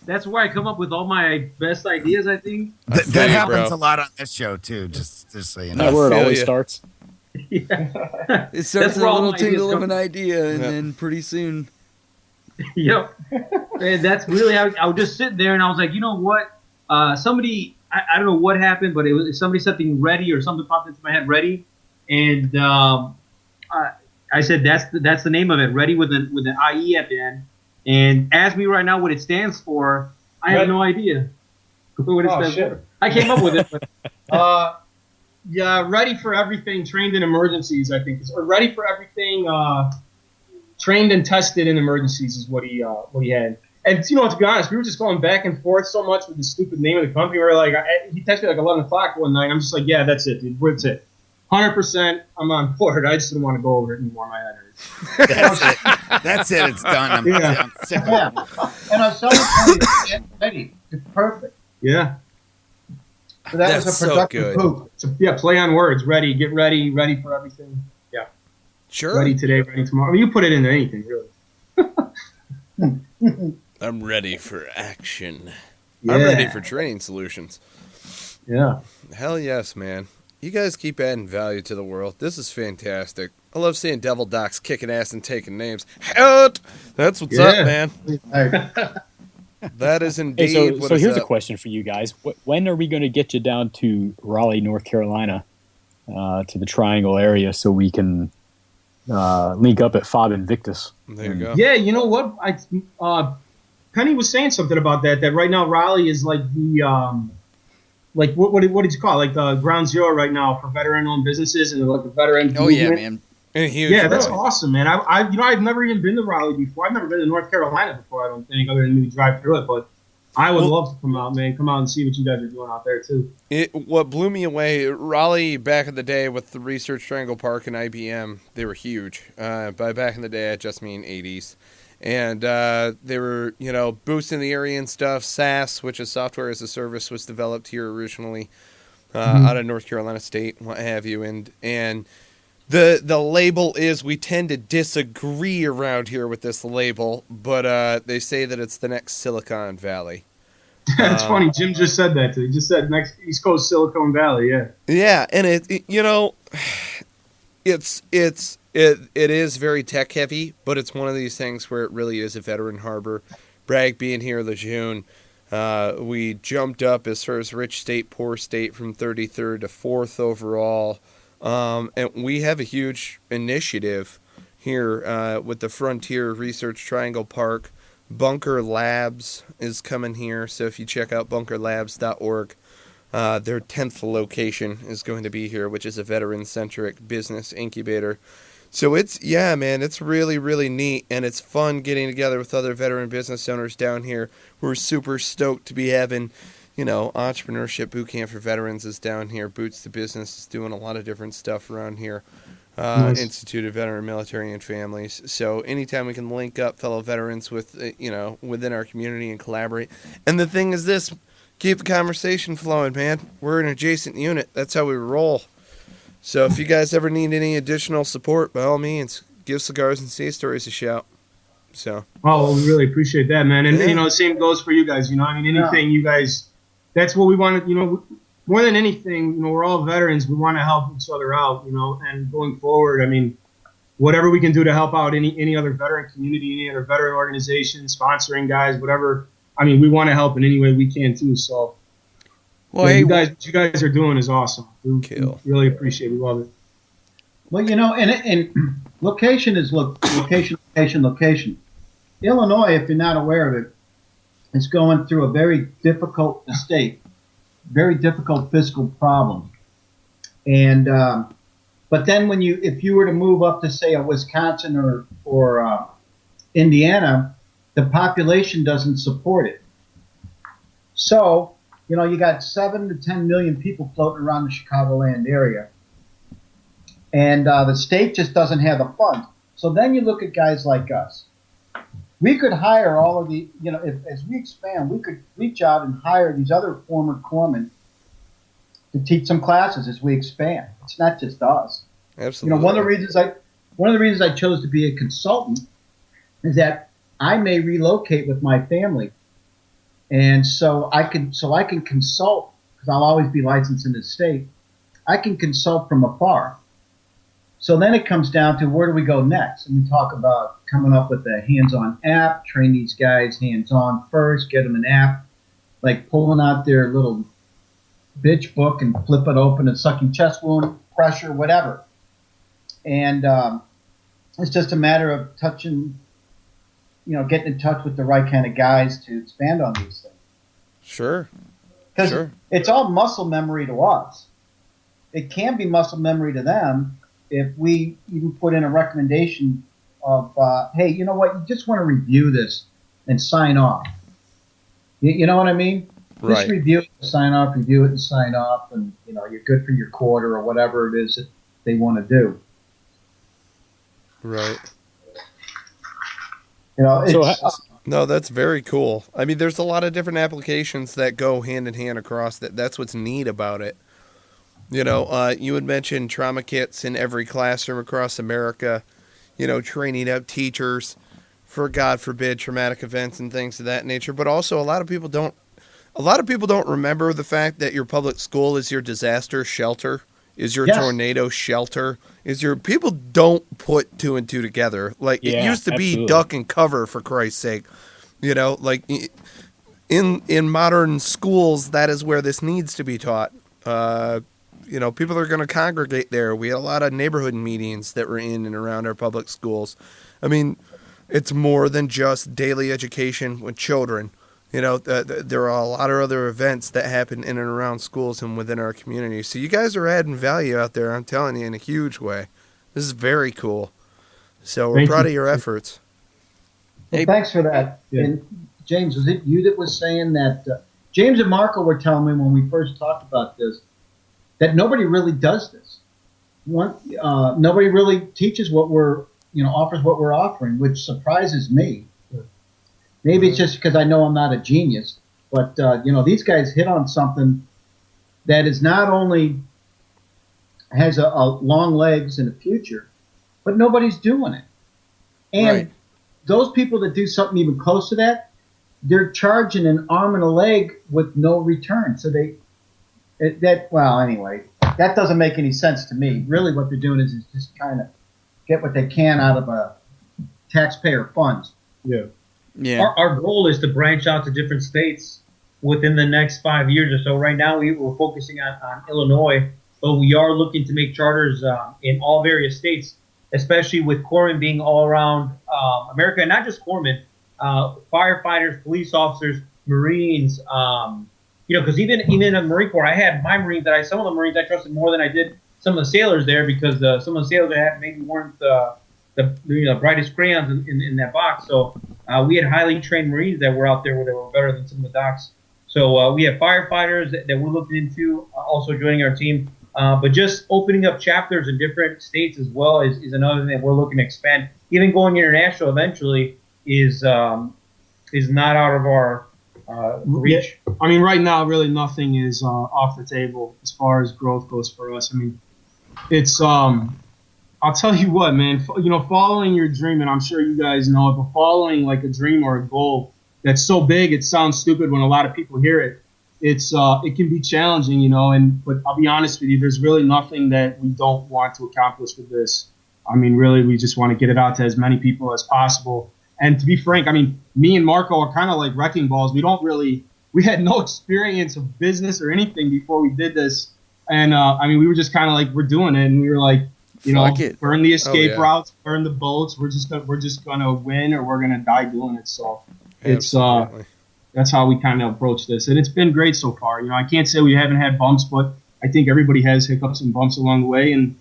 that's where I come up with all my best ideas, I think. That happens a lot on this show, too, just so you know. That's where it always starts. Yeah. It starts with a little tingle of an idea, and then pretty soon. Yep. And that's really how I was just sitting there, and I was like, you know what? Somebody, I don't know what happened, but it was somebody something ready or something popped into my head, ready. And I said, that's the name of it, ready with an IE at the end. And ask me right now what it stands for. I have no idea. What is Oh, that? shit. I came up with it. But Yeah, ready for everything, trained in emergencies, I think. Or ready for everything, trained and tested in emergencies is what he had. And, you know, to be honest, we were just going back and forth so much with the stupid name of the company. We were like, he texted me like 11 o'clock one night. I'm just like, yeah, that's it, dude. That's it. 100%, I'm on board. I just didn't want to go over it anymore. My head hurts. That's it. That's it. It's done. I'm sick of it. Yeah. And our selling point is get ready. It's perfect. Yeah. So that That's was a so productive good. move. So, yeah, play on words. Ready, get ready, ready for everything. Yeah. Sure. Ready today, ready tomorrow. I mean, you put it into anything, really. I'm ready for action. Yeah. I'm ready for training solutions. Yeah. Hell yes, man. You guys keep adding value to the world. This is fantastic. I love seeing Devil Docs kicking ass and taking names. Help! That's what's up, Yeah. man. Hey, That is Hey, indeed so here's a up. question for you guys. When are we going to get you down to Raleigh, North Carolina, to the Triangle area so we can link up at Fob Invictus? There you go. Yeah, you know what? Penny was saying something about that right now Raleigh is like the like what did you call it? Like the ground zero right now for veteran-owned businesses and like the veteran Oh yeah, movement. man. And huge, Yeah, that's right? awesome, man. I've never even been to Raleigh before. I've never been to North Carolina before, I don't think, other than maybe drive through it. But I would love to come out, man. Come out and see what you guys are doing out there, too. What blew me away, Raleigh back in the day with the Research Triangle Park and IBM, they were huge. By back in the day, I just mean 80s. And they were, you know, boosting the area and stuff. SaaS, which is software as a service, was developed here originally out of North Carolina State, what have you. And the label is, we tend to disagree around here with this label, but they say that it's the next Silicon Valley. It's funny. Jim just said that. He just said next East Coast Silicon Valley. Yeah. Yeah, and it you know, it is very tech heavy, but it's one of these things where it really is a veteran harbor. Bragg being here, Lejeune, we jumped up as far as rich state, poor state from 33rd to 4th overall, and we have a huge initiative here with the Frontier Research Triangle Park. Bunker Labs is coming here, so if you check out bunkerlabs.org, their 10th location is going to be here, which is a veteran-centric business incubator. So it's really, really neat, and it's fun getting together with other veteran business owners down here. We're super stoked to be having, you know, entrepreneurship boot camp for veterans is down here. Boots to Business is doing a lot of different stuff around here. Nice. Institute of Veteran Military and Families. So anytime we can link up fellow veterans with, you know, within our community and collaborate. And the thing is this, keep the conversation flowing, man. We're an adjacent unit. That's how we roll. So if you guys ever need any additional support, by all means, give Cigars and Sea Stories a shout. So. Oh, we really appreciate that, man. And, Yeah. you know, the same goes for you guys. You know, I mean, anything you guys, that's what we want to, you know, more than anything, you know, we're all veterans. We want to help each other out, you know, and going forward, I mean, whatever we can do to help out any other veteran community, any other veteran organization, sponsoring guys, whatever. I mean, we want to help in any way we can too. So, Well, yeah, hey, what you guys are doing is awesome. We Kill. really appreciate it. We love it. well, you know, and location is location. Illinois, if you're not aware of it, is going through a very difficult state, very difficult fiscal problem. And but then if you were to move up to say a Wisconsin or Indiana, the population doesn't support it. So, you know, you got 7 to 10 million people floating around the Chicagoland area. And the state just doesn't have the funds. So then you look at guys like us. We could hire all of the, you know, as we expand, we could reach out and hire these other former corpsmen to teach some classes as we expand. It's not just us. Absolutely. You know, one of the reasons I chose to be a consultant is that I may relocate with my family. And so I can consult, because I'll always be licensed in the state. I can consult from afar. So then it comes down to where do we go next? And we talk about coming up with a hands-on app, train these guys hands-on first, get them an app, like pulling out their little bitch book and flip it open and sucking chest wound, pressure, whatever. And it's just a matter of touching, you know, getting in touch with the right kind of guys to expand on these things. Sure. Because Sure. it's all muscle memory to us. It can be muscle memory to them if we even put in a recommendation of, hey, you know what, you just want to review this and sign off. You know what I mean? Right. Just review it and sign off, review it and sign off, and, you know, you're good for your quarter or whatever it is that they want to do. Right. You know, it's, So, No, that's very cool. I mean, there's a lot of different applications that go hand in hand across that. That's what's neat about it. You know, you had mentioned trauma kits in every classroom across America, you know, training up teachers for, God forbid, traumatic events and things of that nature. But also a lot of people don't remember the fact that your public school is your disaster shelter, is your Yes. tornado shelter, is your, people don't put two and two together. Like, it Yeah, used to be absolutely. duck and cover, for Christ's sake. You know, like in modern schools, that is where this needs to be taught. You know, people are going to congregate there. We had a lot of neighborhood meetings that were in and around our public schools. I mean, it's more than just daily education with children. You know, there are a lot of other events that happen in and around schools and within our community. So you guys are adding value out there, I'm telling you, in a huge way. This is very cool. So we're Thank proud you. of your efforts. well, thanks for that. Yeah. And James, was it you that was saying that, James and Marco were telling me when we first talked about this, that nobody really does this. Nobody really teaches what we're, you know, offers what we're offering, which surprises me. Maybe it's just because I know I'm not a genius, but, you know, these guys hit on something that is not only has a long legs in the future, but nobody's doing it. And Right. those people that do something even close to that, they're charging an arm and a leg with no return. So anyway, that doesn't make any sense to me. Really what they're doing is just kind of get what they can out of taxpayer funds. Yeah. Yeah. Our goal is to branch out to different states within the next 5 years or so. Right now, we're focusing on Illinois, but we are looking to make charters in all various states, especially with corpsmen being all around America, and not just corpsmen, firefighters, police officers, Marines. You know, because even in the Marine Corps, I had my Marines some of the Marines I trusted more than I did some of the sailors there, because some of the sailors I had maybe weren't the brightest crayons in that box. So we had highly trained Marines that were out there where they were better than some of the docs. So we have firefighters that we're looking into also joining our team. But just opening up chapters in different states as well is another thing that we're looking to expand. Even going international eventually is not out of our reach. I mean, right now, really nothing is off the table as far as growth goes for us. I mean, it's I'll tell you what, man. You know, following your dream, and I'm sure you guys know it, but following like a dream or a goal that's so big, it sounds stupid when a lot of people hear it. It can be challenging, you know. But I'll be honest with you, there's really nothing that we don't want to accomplish with this. I mean, really, we just want to get it out to as many people as possible. And to be frank, I mean, me and Marco are kind of like wrecking balls. We had no experience of business or anything before we did this. And, I mean, we were just kind of like, we're doing it. And we were like, you know, burn the escape routes, burn the boats. We're just gonna win, or we're going to die doing it. So Absolutely. that's how we kind of approach this. And it's been great so far. You know, I can't say we haven't had bumps, but I think everybody has hiccups and bumps along the way. And,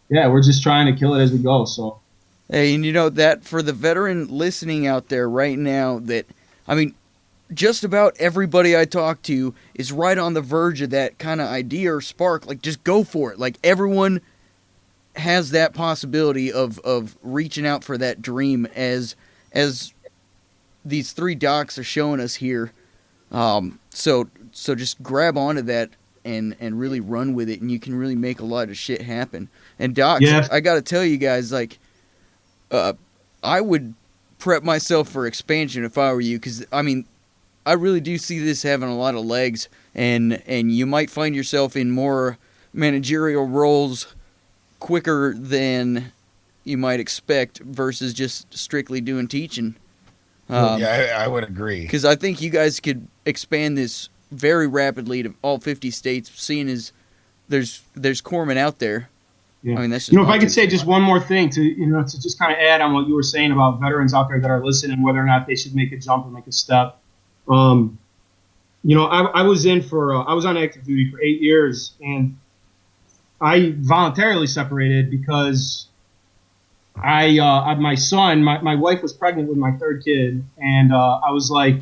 yeah, we're just trying to kill it as we go. So. Hey, and you know that for the veteran listening out there right now, that, I mean, just about everybody I talk to is right on the verge of that kind of idea or spark. Like, just go for it. Like, everyone has that possibility of reaching out for that dream, as these three docs are showing us here. So just grab onto that and really run with it, and you can really make a lot of shit happen. And docs, Yeah. I got to tell you guys, like, I would prep myself for expansion if I were you, because, I mean, I really do see this having a lot of legs, and you might find yourself in more managerial roles quicker than you might expect versus just strictly doing teaching. Yeah, I would agree. Because I think you guys could expand this very rapidly to all 50 states, seeing as there's corpsmen out there. Yeah. I mean, that's just you know, if I my could take say on just it. one more thing to just kind of add on what you were saying about veterans out there that are listening, whether or not they should make a jump or make a step. You I was I was on active duty for 8 years, and I voluntarily separated because my son, my wife was pregnant with my third kid, and I was like,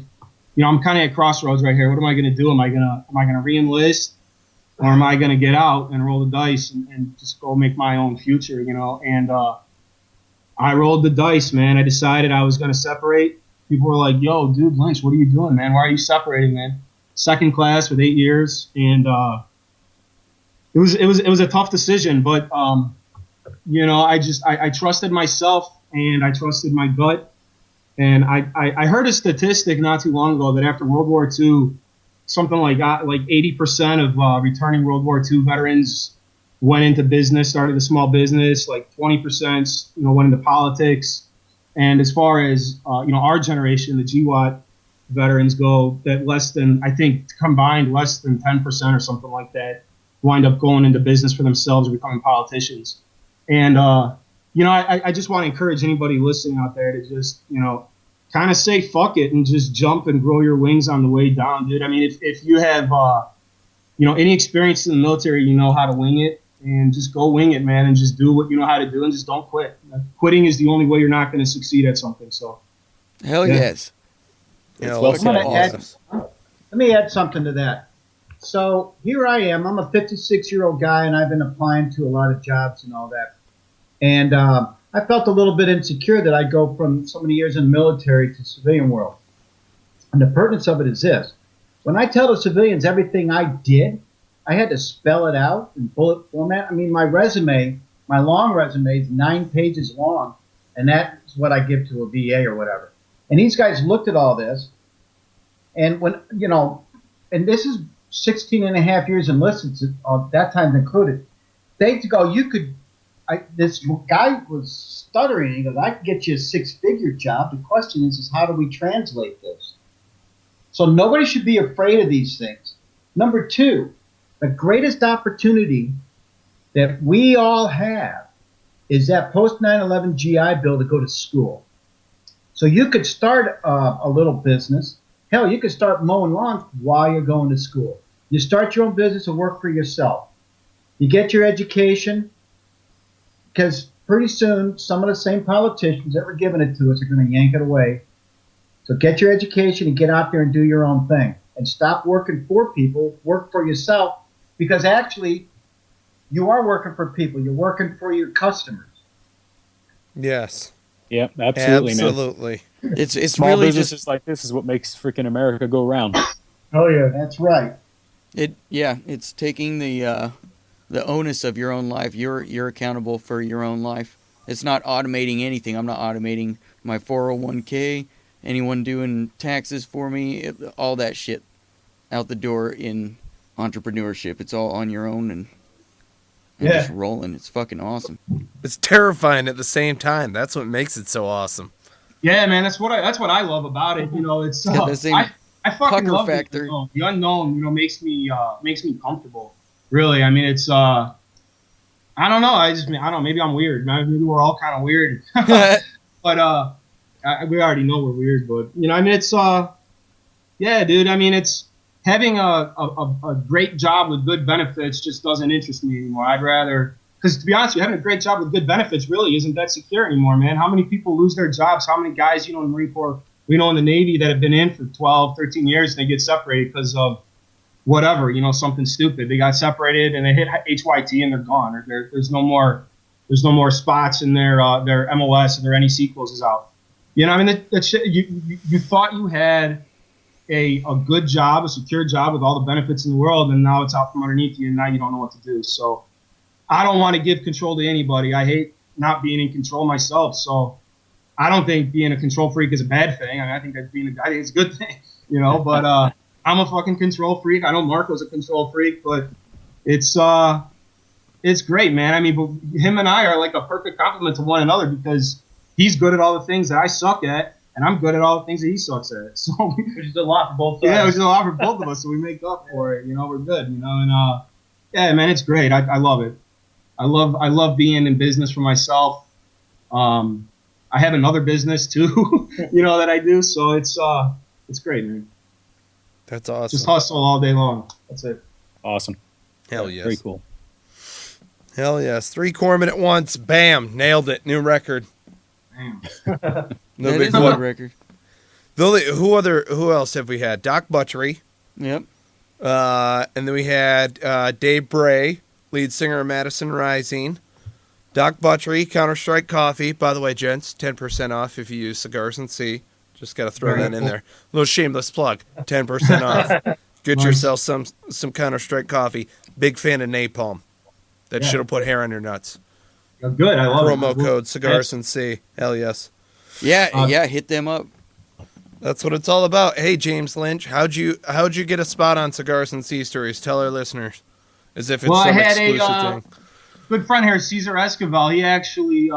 I'm kind of at crossroads right here. What am I going to do? Am I going to re-enlist, or am I going to get out and roll the dice and just go make my own future? And I rolled the dice, man. I decided I was going to separate. People were like, "Yo, dude, Lynch, what are you doing, man? Why are you separating, man?" Second class with 8 years, and it was a tough decision, but I trusted myself and I trusted my gut, and I heard a statistic not too long ago that after World War II, something like 80% of returning World War II veterans went into business, started a small business, like 20% went into politics, and as far as our generation, the GWAT veterans go, that less than, I think combined, less than 10% or something like that wind up going into business for themselves or becoming politicians. And I just want to encourage anybody listening out there to just kind of say fuck it and just jump and grow your wings on the way down, dude. I mean, if you have any experience in the military, you know how to wing it, and just go wing it, man, and just do what you know how to do and just don't quit. Quitting is the only way you're not going to succeed at something. So hell yes. Let me add something to that. So here I am. I'm a 56-year-old guy, and I've been applying to a lot of jobs and all that. And I felt a little bit insecure that I go from so many years in the military to civilian world. And the pertinence of it is this. When I tell the civilians everything I did, I had to spell it out in bullet format. I mean, my long resume is 9 pages long, and that's what I give to a VA or whatever. And these guys looked at all this, and when, and this is 16 and a half years enlisted, that time included, they go, this guy was stuttering. He goes, I can get you a 6-figure job. The question is how do we translate this? So nobody should be afraid of these things. Number 2, the greatest opportunity that we all have is that post 9/11 GI Bill to go to school. So you could start a little business. Hell, you could start mowing lawns while you're going to school. You start your own business and work for yourself. You get your education, because pretty soon some of the same politicians that were giving it to us are going to yank it away. So get your education and get out there and do your own thing. And stop working for people. Work for yourself, because actually you are working for people. You're working for your customers. Yes. Yeah, absolutely, man. Absolutely. It's Small really businesses just like this is what makes freaking America go round. Oh yeah, That's right. it's taking the onus of your own life. You're accountable for your own life. It's not automating anything. I'm not automating my 401k, anyone doing taxes for me, all that shit out the door in entrepreneurship. It's all on your own and just rolling. It's fucking awesome. It's terrifying at the same time. That's what makes it so awesome. Yeah, man, that's what I love about it. It's got the same I fucking pucker love factor. The unknown, makes me comfortable. Really, I mean, it's I don't know. I don't know. Maybe I'm weird. Maybe we're all kind of weird. But we already know we're weird. But I mean, it's yeah, dude. I mean, it's having a great job with good benefits just doesn't interest me anymore. I'd rather, because to be honest, having a great job with good benefits really isn't that secure anymore, man. How many people lose their jobs? How many guys, in the Marine Corps, in the Navy that have been in for 12, 13 years and they get separated because of whatever, something stupid. They got separated and they hit HYT and they're gone. Or there's no more spots in their MOS or their NEC closes out. I mean, that shit, you thought you had a good job, a secure job with all the benefits in the world, and now it's out from underneath you, and now you don't know what to do. So I don't want to give control to anybody. I hate not being in control myself. So I don't think being a control freak is a bad thing. I mean, I think that I think it's a good thing, but I'm a fucking control freak. I know Marco's a control freak, but it's great, man. I mean, but him and I are like a perfect complement to one another, because he's good at all the things that I suck at, and I'm good at all the things that he sucks at. So Which is a lot for both sides. yeah, which is a lot for both of us. So we make up for it. We're good. And yeah, man, it's great. I love it. I love being in business for myself. I have another business too, that I do. So it's great, man. That's awesome. Just hustle all day long. That's it. Awesome. Hell yes. Very cool. Hell yes. 3 corpsmen at once. Bam. Nailed it. New record. Damn. No That big is a one. good record. Who else have we had? Doc Butchery. Yep. And then we had Dave Bray, lead singer of Madison Rising. Doc Butchery, Counter-Strike Coffee. By the way, gents, 10% off if you use Cigars and Sea. Just got to throw that in there. Little shameless plug. 10% off. Get yourself some Counter-Strike Coffee. Big fan of napalm. That should have put hair on your nuts. Good. I love Promo it. code Cigars and Sea. Hell yes. Yeah, hit them up. That's what it's all about. Hey, James Lynch, how'd you get a spot on Cigars and Sea Stories? Tell our listeners, as if it's Well, I some had exclusive thing. good friend here, Cesar Esquivel. He actually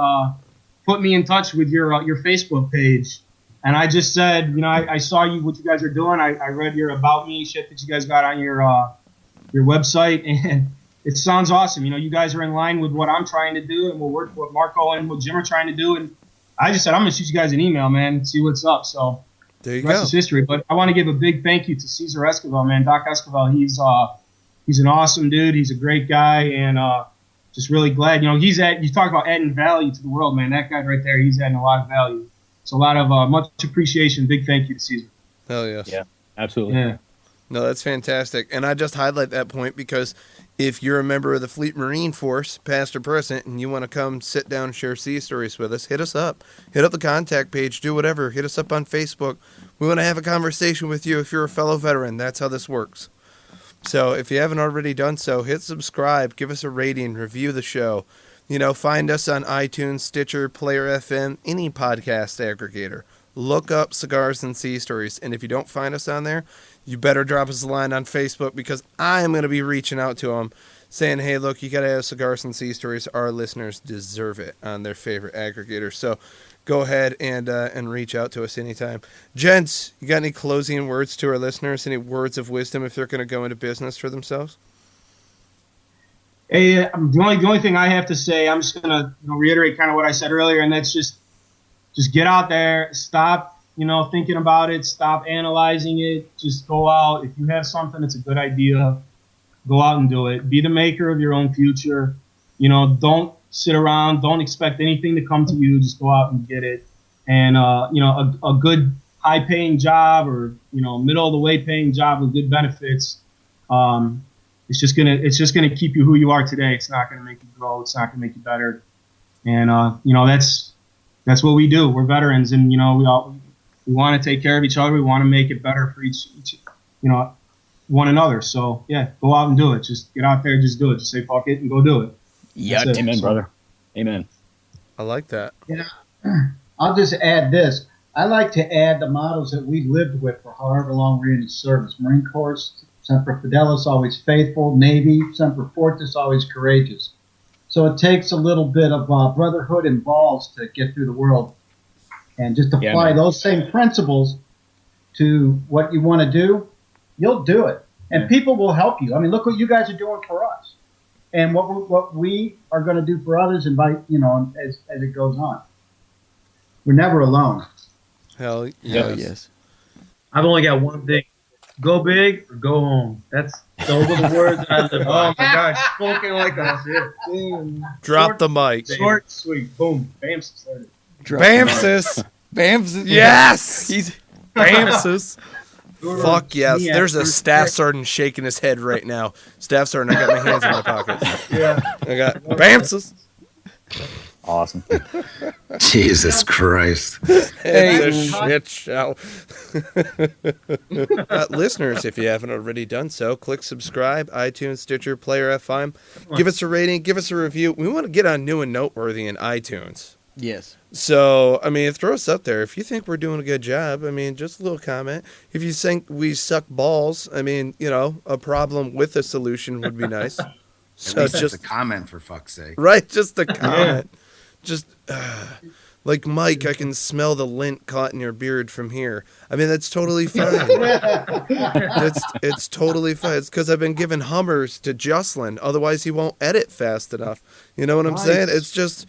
put me in touch with your Facebook page, and I just said, I saw what you guys are doing. I read your about me shit that you guys got on your website, and it sounds awesome. You guys are in line with what I'm trying to do, and what Marco and what Jim are trying to do. And I just said, I'm gonna shoot you guys an email, man, and see what's up. So There you the rest go. is history. But I want to give a big thank you to Cesar Esquivel, man. Doc Esquivel, he's an awesome dude. He's a great guy, and just really glad. You talk about adding value to the world, man. That guy right there, he's adding a lot of value. It's a lot of much appreciation. Big thank you to Cesar. Hell yes. Yeah, absolutely. Yeah. No, that's fantastic. And I just highlight that point because if you're a member of the Fleet Marine Force, past or present, and you want to come sit down and share sea stories with us, hit us up. Hit up the contact page. Do whatever. Hit us up on Facebook. We want to have a conversation with you if you're a fellow veteran. That's how this works. So if you haven't already done so, hit subscribe. Give us a rating. Review the show. Find us on iTunes, Stitcher, Player FM, any podcast aggregator. Look up Cigars and Sea Stories. And if you don't find us on there, you better drop us a line on Facebook because I'm going to be reaching out to them saying, hey, look, you got to have Cigars and Sea Stories. Our listeners deserve it on their favorite aggregator. So go ahead and reach out to us anytime. Gents, you got any closing words to our listeners? Any words of wisdom if they're going to go into business for themselves? Hey, the only thing I have to say, I'm just gonna reiterate kind of what I said earlier, and that's just get out there, stop thinking about it, stop analyzing it, just go out. If you have something that's a good idea, go out and do it. Be the maker of your own future. Don't sit around, don't expect anything to come to you. Just go out and get it. And a good high paying job or middle of the way paying job with good benefits. It's just gonna keep you who you are today. It's not gonna make you grow. It's not gonna make you better. And that's what we do. We're veterans, and we want to take care of each other. We want to make it better for each one another. So yeah, go out and do it. Just get out there, just do it. Just say fuck it and go do it. Yeah, Amen, brother. Amen. I like that. I'll just add this. I like to add the models that we lived with for however long we're in the service. Marine Corps, Semper Fidelis, always faithful. Navy, Semper Fortis, always courageous. So it takes a little bit of brotherhood and balls to get through the world. And just apply those same principles to what you want to do, you'll do it. And people will help you. I mean, look what you guys are doing for us. And what we are going to do for others, as it goes on. We're never alone. Hell yes. I've only got one thing. Go big or go home. Those are the words that I live by. Oh my gosh, spoken like a Drop the mic. short, sweet, boom, bam, started. Bamsis. Bam's Yes. He's Bamsis. Fuck yes. There's a staff sergeant shaking his head right now. Staff sergeant, I got my hands in my pockets. Yeah. I got Bamsis. Awesome. Jesus Christ. It's a shit show. Listeners, if you haven't already done so, click subscribe, iTunes, Stitcher, Player FM. Give us a rating, give us a review. We want to get on new and noteworthy in iTunes. yes. So, throw us up there. If you think we're doing a good job, just a little comment. If you think we suck balls, a problem with a solution would be nice. At least just a comment, for fuck's sake. Right, just a comment. Just like Mike, I can smell the lint caught in your beard from here. That's totally fine. It's totally fine. It's because I've been giving Hummers to Jocelyn. Otherwise, he won't edit fast enough. You know what I'm saying? It's just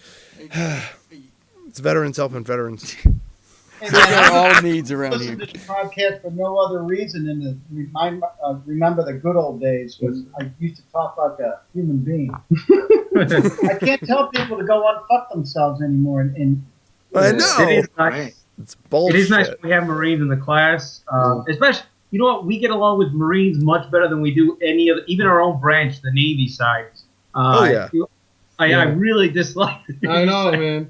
it's veterans helping veterans. Hey, Those man, are all needs around listen here. to this podcast for no other reason than to remember the good old days because I used to talk like a human being. I can't tell people to go unfuck themselves anymore. And I It know. is nice. It's It bullshit. is nice when we have Marines in the class, especially. You know what? We get along with Marines much better than we do any other, even our own branch, the Navy side. Yeah. I really dislike. I know, man.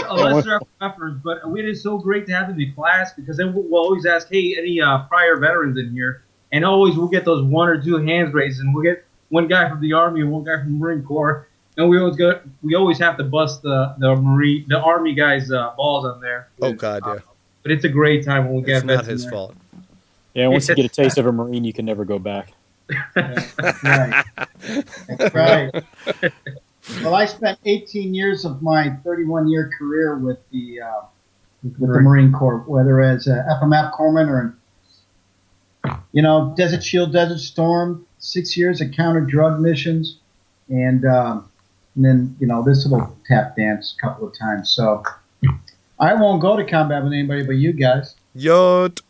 Unless they're efforts, but it is so great to have them in class because then we'll always ask, hey, any prior veterans in here? And always we'll get those one or two hands raised, and we'll get one guy from the Army and one guy from the Marine Corps, and we always have to bust the Army guys' balls on there. Oh God, yeah. But it's a great time when we get It's not vets in his there. fault. Yeah, once you get a taste of a Marine, you can never go back. That's right. That's right. Well, I spent 18 years of my 31-year career with the Marine Corps, whether as a FMF corpsman or, Desert Shield, Desert Storm, 6 years of counter-drug missions, and then, this little tap dance a couple of times. So I won't go to combat with anybody but you guys. Yot.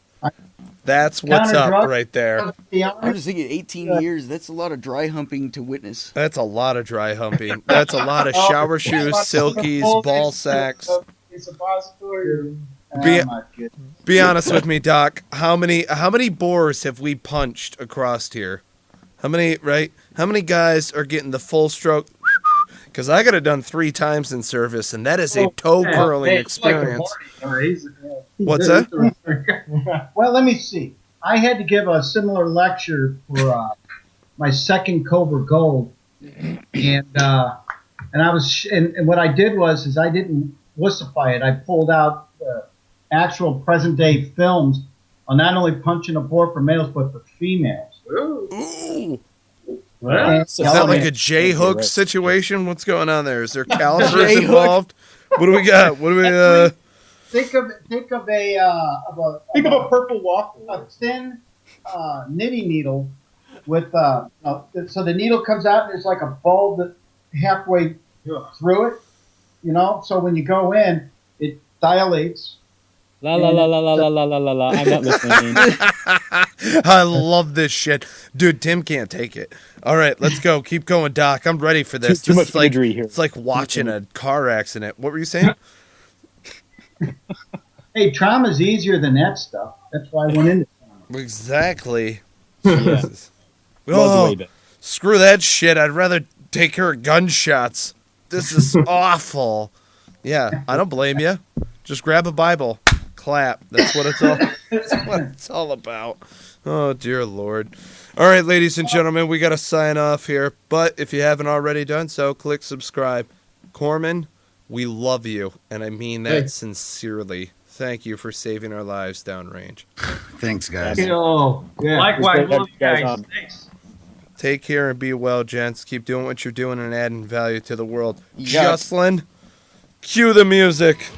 That's what's up Counter-drug, right there. I'm just thinking 18 years, that's a lot of dry humping to witness. That's a lot of dry humping. That's a lot of shower shoes, silkies, ball sacks. Suppository. Be honest with me, Doc. How many boars have we punched across here? How many guys are getting the full stroke? Because I got it done 3 times in service, and that is a toe-curling experience. What's that? Well, let me see. I had to give a similar lecture for my second Cobra Gold, and I was and what I did was I didn't wussify it. I pulled out actual present day films on not only punching a boar for males but for females. Ooh. And, Is that like a J-hook situation? What's going on there? Is there calipers involved? What do we got? What do we? Think of a purple waffle, a thin knitting needle with so the needle comes out and there's like a bulb that halfway through it, So when you go in, it dilates. La la la la la la la la la la. I'm not listening. I love this shit, dude. Tim can't take it. All right, let's go. Keep going, Doc. I'm ready for this. Too This much is like imagery here. it's like watching a car accident. What were you saying? Hey, trauma's easier than that stuff. That's why I went into trauma. Exactly. Yeah. Jesus. Loves Oh, way better. screw that shit. I'd rather take care of gunshots. This is awful. Yeah, I don't blame you. Just grab a Bible, clap. That's what it's all about. Oh, dear Lord. All right, ladies and gentlemen, we got to sign off here. But if you haven't already done so, click subscribe. Corpsmen, we love you, and I mean that sincerely. Thank you for saving our lives downrange. Thanks, guys. Likewise, love you guys. Thanks. Take care and be well, gents. Keep doing what you're doing and adding value to the world. You got it. Jocelyn, cue the music.